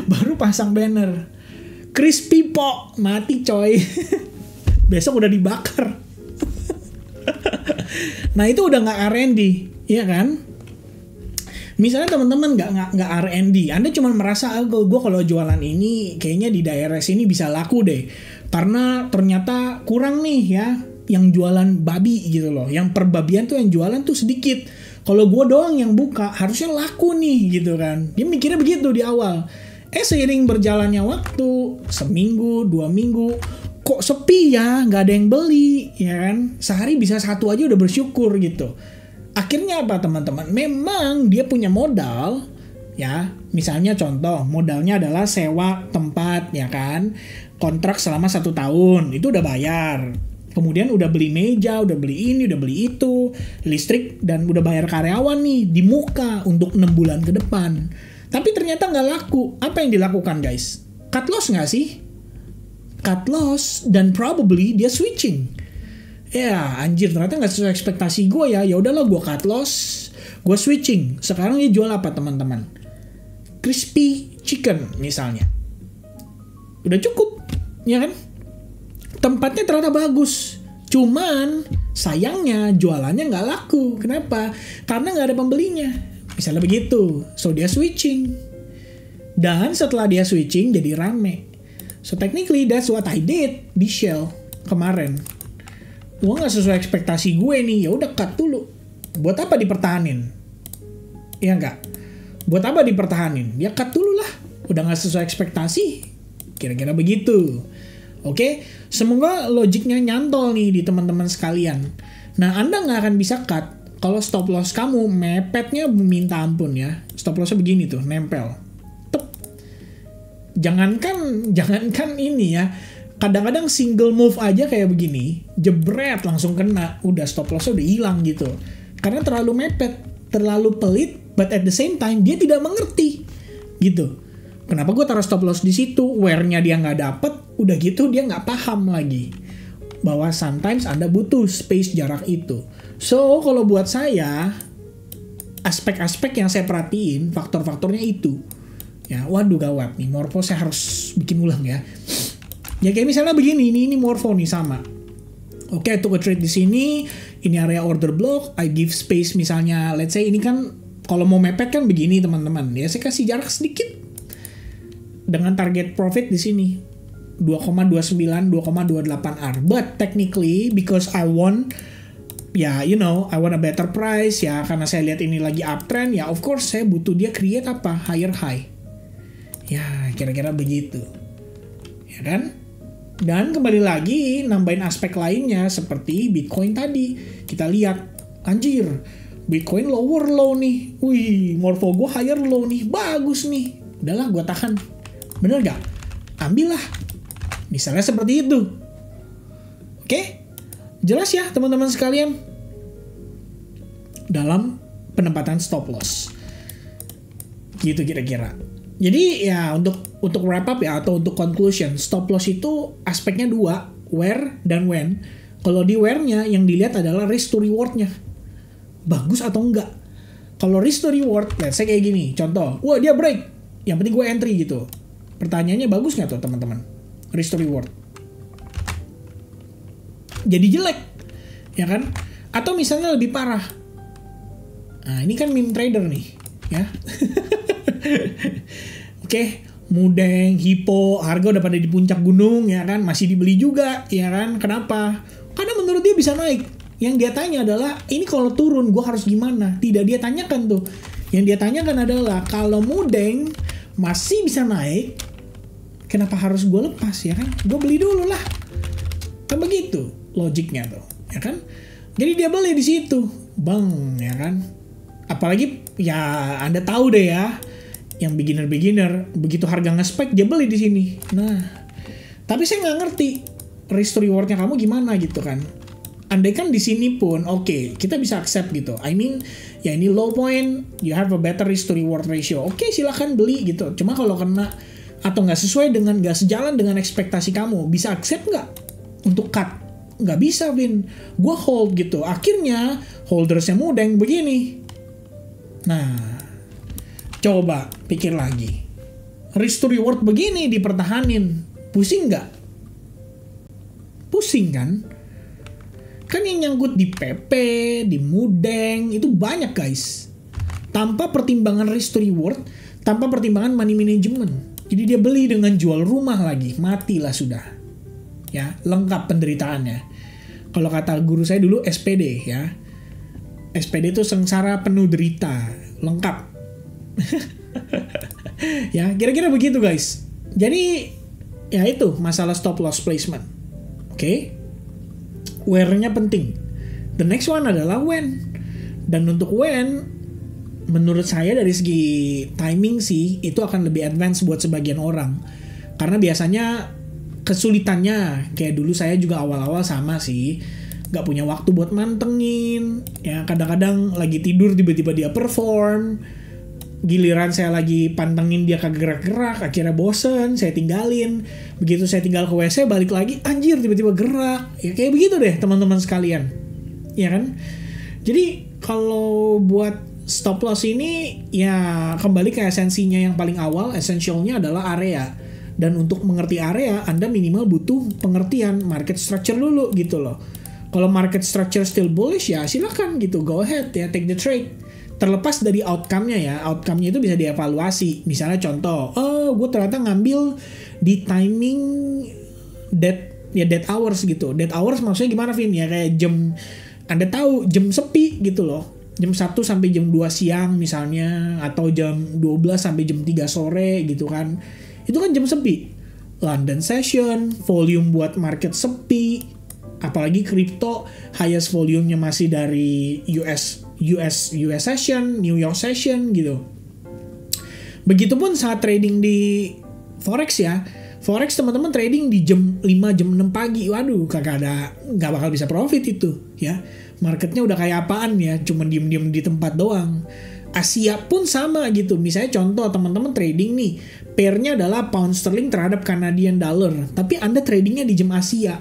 Baru pasang banner. Crispy po, mati coy. Besok udah dibakar. Nah itu udah nggak R&D, ya kan? Misalnya teman-teman nggak R&D, Anda cuma merasa gue kalau jualan ini kayaknya di daerah sini bisa laku deh, karena ternyata kurang nih ya yang jualan babi gitu loh, yang perbabian tuh yang jualan tuh sedikit. Kalau gue doang yang buka harusnya laku nih gitu kan? Dia mikirnya begitu di awal. Seiring berjalannya waktu, seminggu, 2 minggu, kok sepi ya, nggak ada yang beli, ya kan? Sehari bisa 1 aja udah bersyukur gitu. Akhirnya apa teman-teman? Memang dia punya modal, ya. Misalnya contoh, modalnya adalah sewa tempat, ya kan? Kontrak selama 1 tahun, itu udah bayar. Kemudian udah beli meja, udah beli ini, udah beli itu, listrik, dan udah bayar karyawan nih di muka untuk 6 bulan ke depan. Tapi ternyata nggak laku. Apa yang dilakukan guys? Cut loss nggak sih? Cut loss dan probably dia switching. Ya anjir ternyata nggak sesuai ekspektasi gue ya. Ya udahlah gue cut loss, gue switching. Sekarang dia jual apa teman-teman? Crispy chicken misalnya. Udah cukup, ya kan? Tempatnya ternyata bagus. Cuman sayangnya jualannya nggak laku. Kenapa? Karena nggak ada pembelinya. Misalnya begitu. So dia switching. Dan setelah dia switching jadi rame. So technically that's what I did di Shell kemarin. Gue nggak sesuai ekspektasi gue nih, ya udah cut dulu. Buat apa dipertahanin? Ya nggak. Buat apa dipertahanin? Ya cut dulu lah. Udah nggak sesuai ekspektasi. Kira-kira begitu. Oke, semoga logiknya nyantol nih di teman-teman sekalian. Nah, Anda nggak akan bisa cut kalau stop loss kamu mepetnya minta ampun ya. Stop lossnya begini tuh, nempel. Jangankan ini ya, kadang-kadang single move aja kayak begini, jebret langsung kena, udah stop lossnya udah hilang gitu. Karena terlalu mepet, terlalu pelit, but at the same time dia tidak mengerti gitu. Kenapa gue taruh stop loss di situ? Where-nya dia nggak dapet, udah gitu dia nggak paham lagi bahwa sometimes Anda butuh space jarak itu. So kalau buat saya, aspek-aspek yang saya perhatiin, faktor-faktornya itu. Ya, waduh gawat nih, Morpho saya harus bikin ulang ya. Ya kayak misalnya begini, ini Morpho nih sama. Oke, I took a trade di sini, ini area order block, I give space misalnya, let's say ini kan kalau mau mepet kan begini teman-teman. Ya saya kasih jarak sedikit dengan target profit di sini 2,29, 2,28 R. But technically because I want ya you know, I want a better price ya, karena saya lihat ini lagi uptrend ya, of course saya butuh dia create apa? Higher high. Ya, kira-kira begitu. Ya kan? Dan kembali lagi nambahin aspek lainnya seperti Bitcoin tadi. Kita lihat, anjir, Bitcoin lower low nih. Wih, morpho gue higher low nih. Bagus nih. Udahlah, gue tahan. Bener gak? Ambil lah. Misalnya seperti itu. Oke? Jelas ya teman-teman sekalian? Dalam penempatan stop loss. Gitu kira-kira. Jadi ya untuk wrap up ya atau untuk conclusion, stop loss itu aspeknya dua, where dan when. Kalau di where-nya yang dilihat adalah risk to reward-nya. Bagus atau enggak? Kalau risk to reward, let's say kayak gini, contoh, wah dia break, yang penting gue entry gitu. Pertanyaannya bagus nggak tuh teman-teman? Risk to reward. Jadi jelek, ya kan? Atau misalnya lebih parah. Nah ini kan meme trader nih, ya. Oke, Mudeng, Hippo, harga udah pada di puncak gunung ya kan, masih dibeli juga ya kan. Kenapa? Karena menurut dia bisa naik. Yang dia tanya adalah, ini kalau turun gue harus gimana? Tidak dia tanyakan tuh. Yang dia tanyakan adalah, kalau Mudeng masih bisa naik, kenapa harus gue lepas ya kan? Gue beli dulu lah. Kan begitu logiknya tuh, ya kan? Jadi dia beli di situ, bang, ya kan? Apalagi ya Anda tahu deh ya, yang beginner begitu harga nge-spike dia beli di sini. Nah, tapi saya nggak ngerti risk to rewardnya kamu gimana gitu kan. Andai kan di sini pun oke, kita bisa accept gitu. I mean, ya ini low point, you have a better risk to reward ratio. Oke, silakan beli gitu. Cuma kalau kena atau nggak sesuai dengan, nggak sejalan dengan ekspektasi kamu, bisa accept nggak untuk cut? Nggak bisa, Vin. Gue hold gitu. Akhirnya holdersnya Mudeng begini. Nah, coba pikir lagi. Risk to reward begini dipertahanin. Pusing nggak? Pusing kan? Kan yang nyangkut di PP, di Mudeng, itu banyak guys. Tanpa pertimbangan risk to reward, tanpa pertimbangan money management. Jadi dia beli dengan jual rumah lagi. Matilah sudah. Ya, lengkap penderitaannya. Kalau kata guru saya dulu SPD ya. SPD itu sengsara penuh derita. Lengkap. Ya, kira-kira begitu guys. Jadi, ya itu masalah stop loss placement. Oke? Where-nya penting. The next one adalah when. Dan untuk when, menurut saya dari segi timing sih, itu akan lebih advance buat sebagian orang. Karena biasanya kesulitannya, kayak dulu saya juga awal-awal sama sih, gak punya waktu buat mantengin, ya kadang-kadang lagi tidur tiba-tiba dia perform, giliran saya lagi pantengin dia kagak gerak-gerak, akhirnya bosen, saya tinggalin, begitu saya tinggal ke WC balik lagi, anjir tiba-tiba gerak, ya kayak begitu deh teman-teman sekalian, ya kan? Jadi kalau buat stop loss ini ya kembali ke esensinya yang paling awal, essentialnya adalah area. Dan untuk mengerti area, Anda minimal butuh pengertian market structure dulu gitu loh. Kalau market structure still bullish ya silakan gitu, go ahead ya, take the trade. Terlepas dari outcome-nya ya, outcome-nya itu bisa dievaluasi. Misalnya contoh, gue ternyata ngambil di timing dead hours gitu. Dead hours maksudnya gimana Vin? Ya kayak jam, Anda tahu jam sepi gitu loh. Jam 1 sampai jam 2 siang misalnya, atau jam 12 sampai jam 3 sore gitu kan. Itu kan jam sepi. London session, volume buat market sepi. Apalagi kripto highest volume-nya masih dari US session, New York session gitu. Begitupun saat trading di Forex ya. Forex teman-teman trading di jam 5, jam 6 pagi. Waduh, nggak bakal bisa profit itu ya. Marketnya udah kayak apaan ya, cuma diem-diem di tempat doang. Asia pun sama gitu. Misalnya contoh teman-teman trading nih, pairnya adalah pound sterling terhadap Canadian dollar. Tapi Anda tradingnya di jam Asia.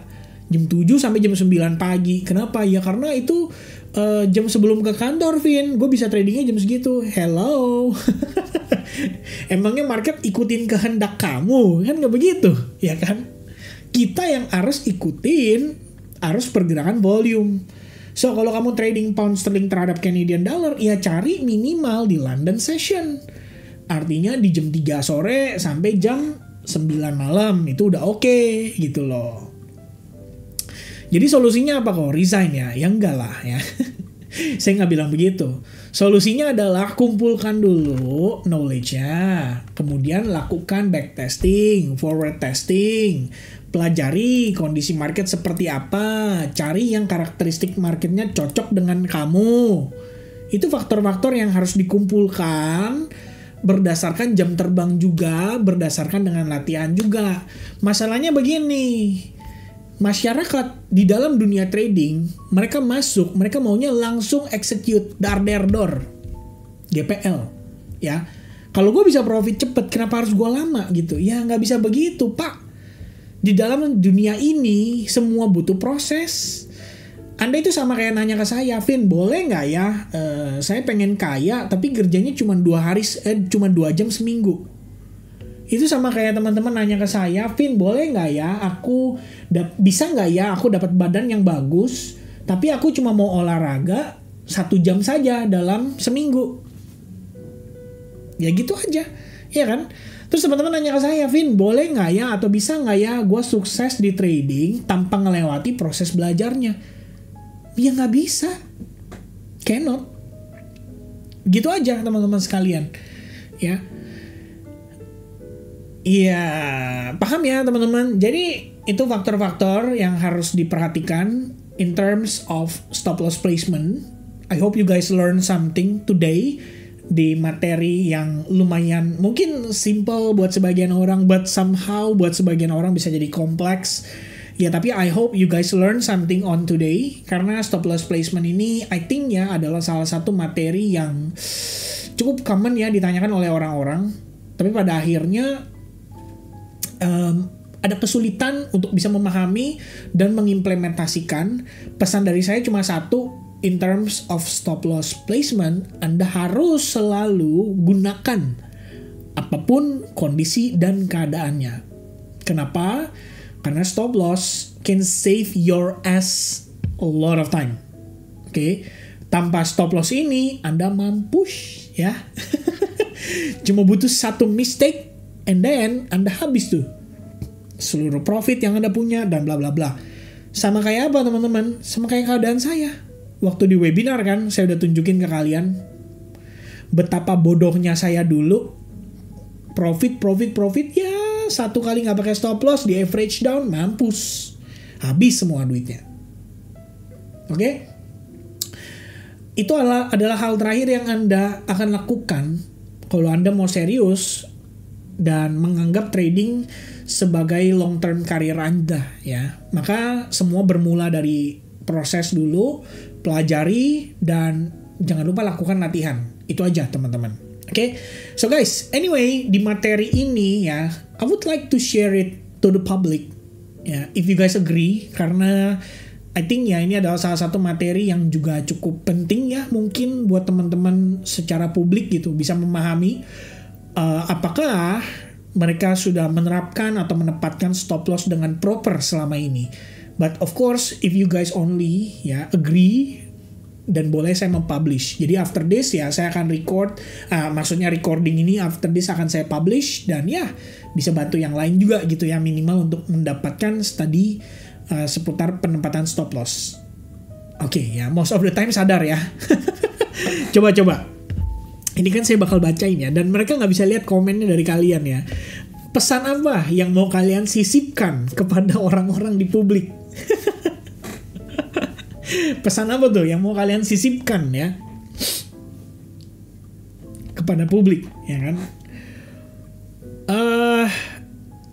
Jam 7 sampai jam 9 pagi. Kenapa? Ya karena itu jam sebelum ke kantor, Vin. Gue bisa tradingnya jam segitu. Hello. Emangnya market ikutin kehendak kamu? Kan gak begitu, ya kan? Kita yang harus ikutin, harus pergerakan volume. So, kalau kamu trading pound sterling terhadap Canadian dollar, ya cari minimal di London session. Artinya di jam 3 sore sampai jam 9 malam. Itu udah oke, gitu loh. Jadi solusinya apa kok? Resign ya? Ya enggak lah ya. Saya nggak bilang begitu. Solusinya adalah kumpulkan dulu knowledge-nya, kemudian lakukan backtesting, forward testing, pelajari kondisi market seperti apa, cari yang karakteristik marketnya cocok dengan kamu. Itu faktor-faktor yang harus dikumpulkan berdasarkan jam terbang juga, berdasarkan dengan latihan juga. Masalahnya begini, masyarakat di dalam dunia trading, mereka maunya langsung execute, dar-der-dor, GPL, ya. Kalau gue bisa profit cepet, kenapa harus gue lama gitu? Ya nggak bisa begitu, Pak. Di dalam dunia ini, semua butuh proses. Anda itu sama kayak nanya ke saya, Vin, boleh nggak ya? Saya pengen kaya, tapi kerjanya cuma 2 jam seminggu. Itu sama kayak teman-teman nanya ke saya, Vin, boleh nggak ya? Bisa nggak ya? Aku dapat badan yang bagus, tapi aku cuma mau olahraga 1 jam saja dalam seminggu. Ya gitu aja, ya kan? Terus teman-teman nanya ke saya, Vin, boleh nggak ya? Atau bisa nggak ya? Gue sukses di trading tanpa ngelewati proses belajarnya. Ya nggak bisa, cannot. Gitu aja teman-teman sekalian, ya. Iya, paham ya teman-teman. Jadi itu faktor-faktor yang harus diperhatikan in terms of stop loss placement. I hope you guys learn something today di materi yang lumayan mungkin simple buat sebagian orang, but somehow buat sebagian orang bisa jadi kompleks. Ya, tapi I hope you guys learn something on today, karena stop loss placement ini I think ya adalah salah satu materi yang cukup common ya ditanyakan oleh orang-orang, tapi pada akhirnya ada kesulitan untuk bisa memahami dan mengimplementasikan. Pesan dari saya cuma satu, in terms of stop loss placement, Anda harus selalu gunakan apapun kondisi dan keadaannya. Kenapa? Karena stop loss can save your ass a lot of time. Oke, tanpa stop loss ini Anda mampus ya. Cuma butuh satu mistake and then Anda habis tuh seluruh profit yang Anda punya dan bla bla bla. Sama kayak apa teman-teman? Sama kayak keadaan saya. Waktu di webinar kan saya udah tunjukin ke kalian betapa bodohnya saya dulu. Profit ya, satu kali nggak pakai stop loss, di average down, mampus, habis semua duitnya. Oke? Itu adalah hal terakhir yang Anda akan lakukan kalau Anda mau serius dan menganggap trading sebagai long term career Anda, ya. Maka semua bermula dari proses dulu, pelajari, dan jangan lupa lakukan latihan. Itu aja teman-teman. Oke, so guys, anyway, di materi ini ya, I would like to share it to the public. Ya, if you guys agree, karena I think ya ini adalah salah satu materi yang juga cukup penting ya, mungkin buat teman-teman secara publik gitu, bisa memahami apakah mereka sudah menerapkan atau menempatkan stop loss dengan proper selama ini. But of course, if you guys only ya agree, dan boleh saya mempublish. Jadi after this ya saya akan maksudnya recording ini after this akan saya publish, dan ya bisa bantu yang lain juga gitu ya, minimal untuk mendapatkan study seputar penempatan stop loss. Oke, ya most of the time sadar ya. Coba. Ini kan saya bakal bacain ya, dan mereka nggak bisa lihat komennya dari kalian ya. Pesan apa yang mau kalian sisipkan kepada orang-orang di publik? Pesan apa tuh yang mau kalian sisipkan ya kepada publik, ya kan?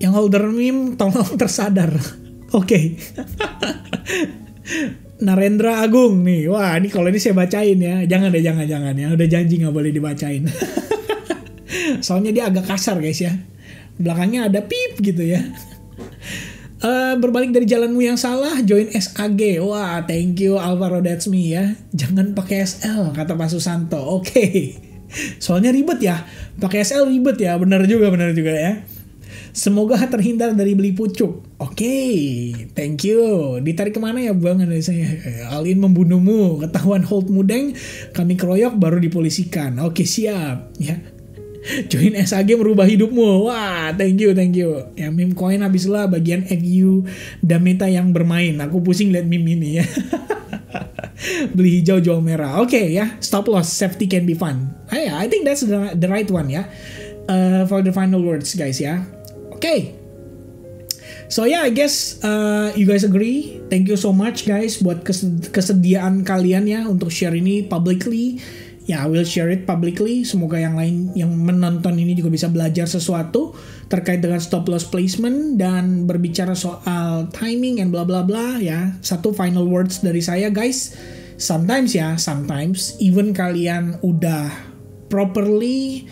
Yang holder meme tolong tersadar. Oke. Narendra Agung nih. Wah, ini kalau ini saya bacain ya. Jangan ya. Udah janji nggak boleh dibacain. Soalnya dia agak kasar guys ya. Belakangnya ada pip gitu ya. Berbalik dari jalanmu yang salah, join SAG. Wah, thank you Alvaro, that's me ya. Jangan pakai SL, kata Pak Susanto. Oke. Soalnya ribet ya. Pakai SL ribet ya. Benar juga ya. Semoga terhindar dari beli pucuk. Oke, thank you. Ditarik kemana ya bang? Alin membunuhmu. Ketahuan hold mudeng, kami keroyok baru dipolisikan. Oke, siap ya. Join SAG merubah hidupmu. Wah, thank you. Ya, meme coin habislah bagian FU Dameta yang bermain. Aku pusing liat meme ini ya. Beli hijau jual merah. Oke ya, stop loss, safety can be fun. I think that's the right one ya. For the final words guys ya. Oke. So yeah, I guess you guys agree. Thank you so much guys buat kesediaan kalian ya untuk share ini publicly. Ya, I will share it publicly. Semoga yang lain yang menonton ini juga bisa belajar sesuatu terkait dengan stop loss placement dan berbicara soal timing and bla bla bla ya. Satu final words dari saya guys. Sometimes even kalian udah properly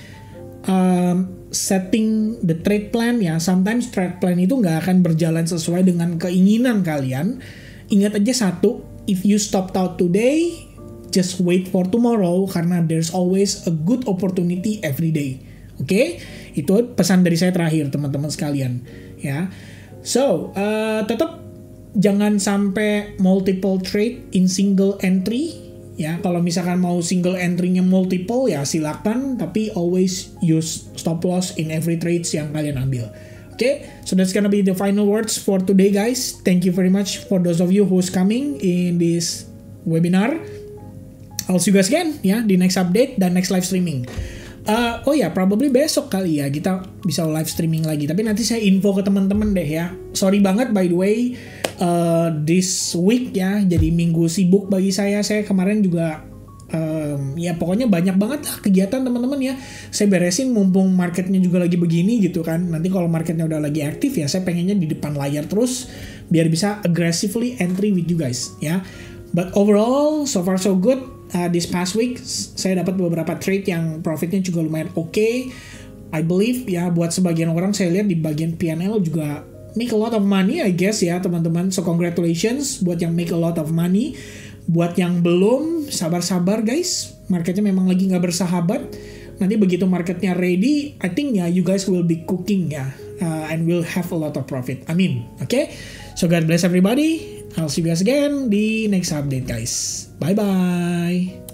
setting the trade plan ya, sometimes trade plan itu nggak akan berjalan sesuai dengan keinginan kalian. Ingat aja satu, if you stopped out today, just wait for tomorrow karena there's always a good opportunity every day. Oke? Itu pesan dari saya terakhir teman-teman sekalian ya. So, tetap jangan sampai multiple trade in single entry ya. Kalau misalkan mau single entry-nya multiple ya silakan, tapi always use stop loss in every trades yang kalian ambil. Okay, so that's gonna be the final words for today guys. Thank you very much for those of you who's coming in this webinar. I'll see you guys again ya di next update dan next live streaming. Oh ya, probably besok kali ya kita bisa live streaming lagi. Tapi nanti saya info ke teman-teman deh ya. Sorry banget by the way, this week ya jadi minggu sibuk bagi saya. Saya kemarin juga ya pokoknya banyak banget lah kegiatan teman-teman ya. Saya beresin mumpung marketnya juga lagi begini gitu kan. Nanti kalau marketnya udah lagi aktif ya saya pengennya di depan layar terus biar bisa aggressively entry with you guys ya. But overall so far so good. This past week saya dapat beberapa trade yang profitnya juga lumayan oke. I believe ya buat sebagian orang saya lihat di bagian P&L juga make a lot of money I guess ya teman-teman. So congratulations buat yang make a lot of money. Buat yang belum, sabar-sabar guys. Marketnya memang lagi nggak bersahabat. Nanti begitu marketnya ready, I think ya you guys will be cooking ya. And will have a lot of profit. Amin. Okay? So God bless everybody. I'll see you guys again di next update guys. Bye-bye.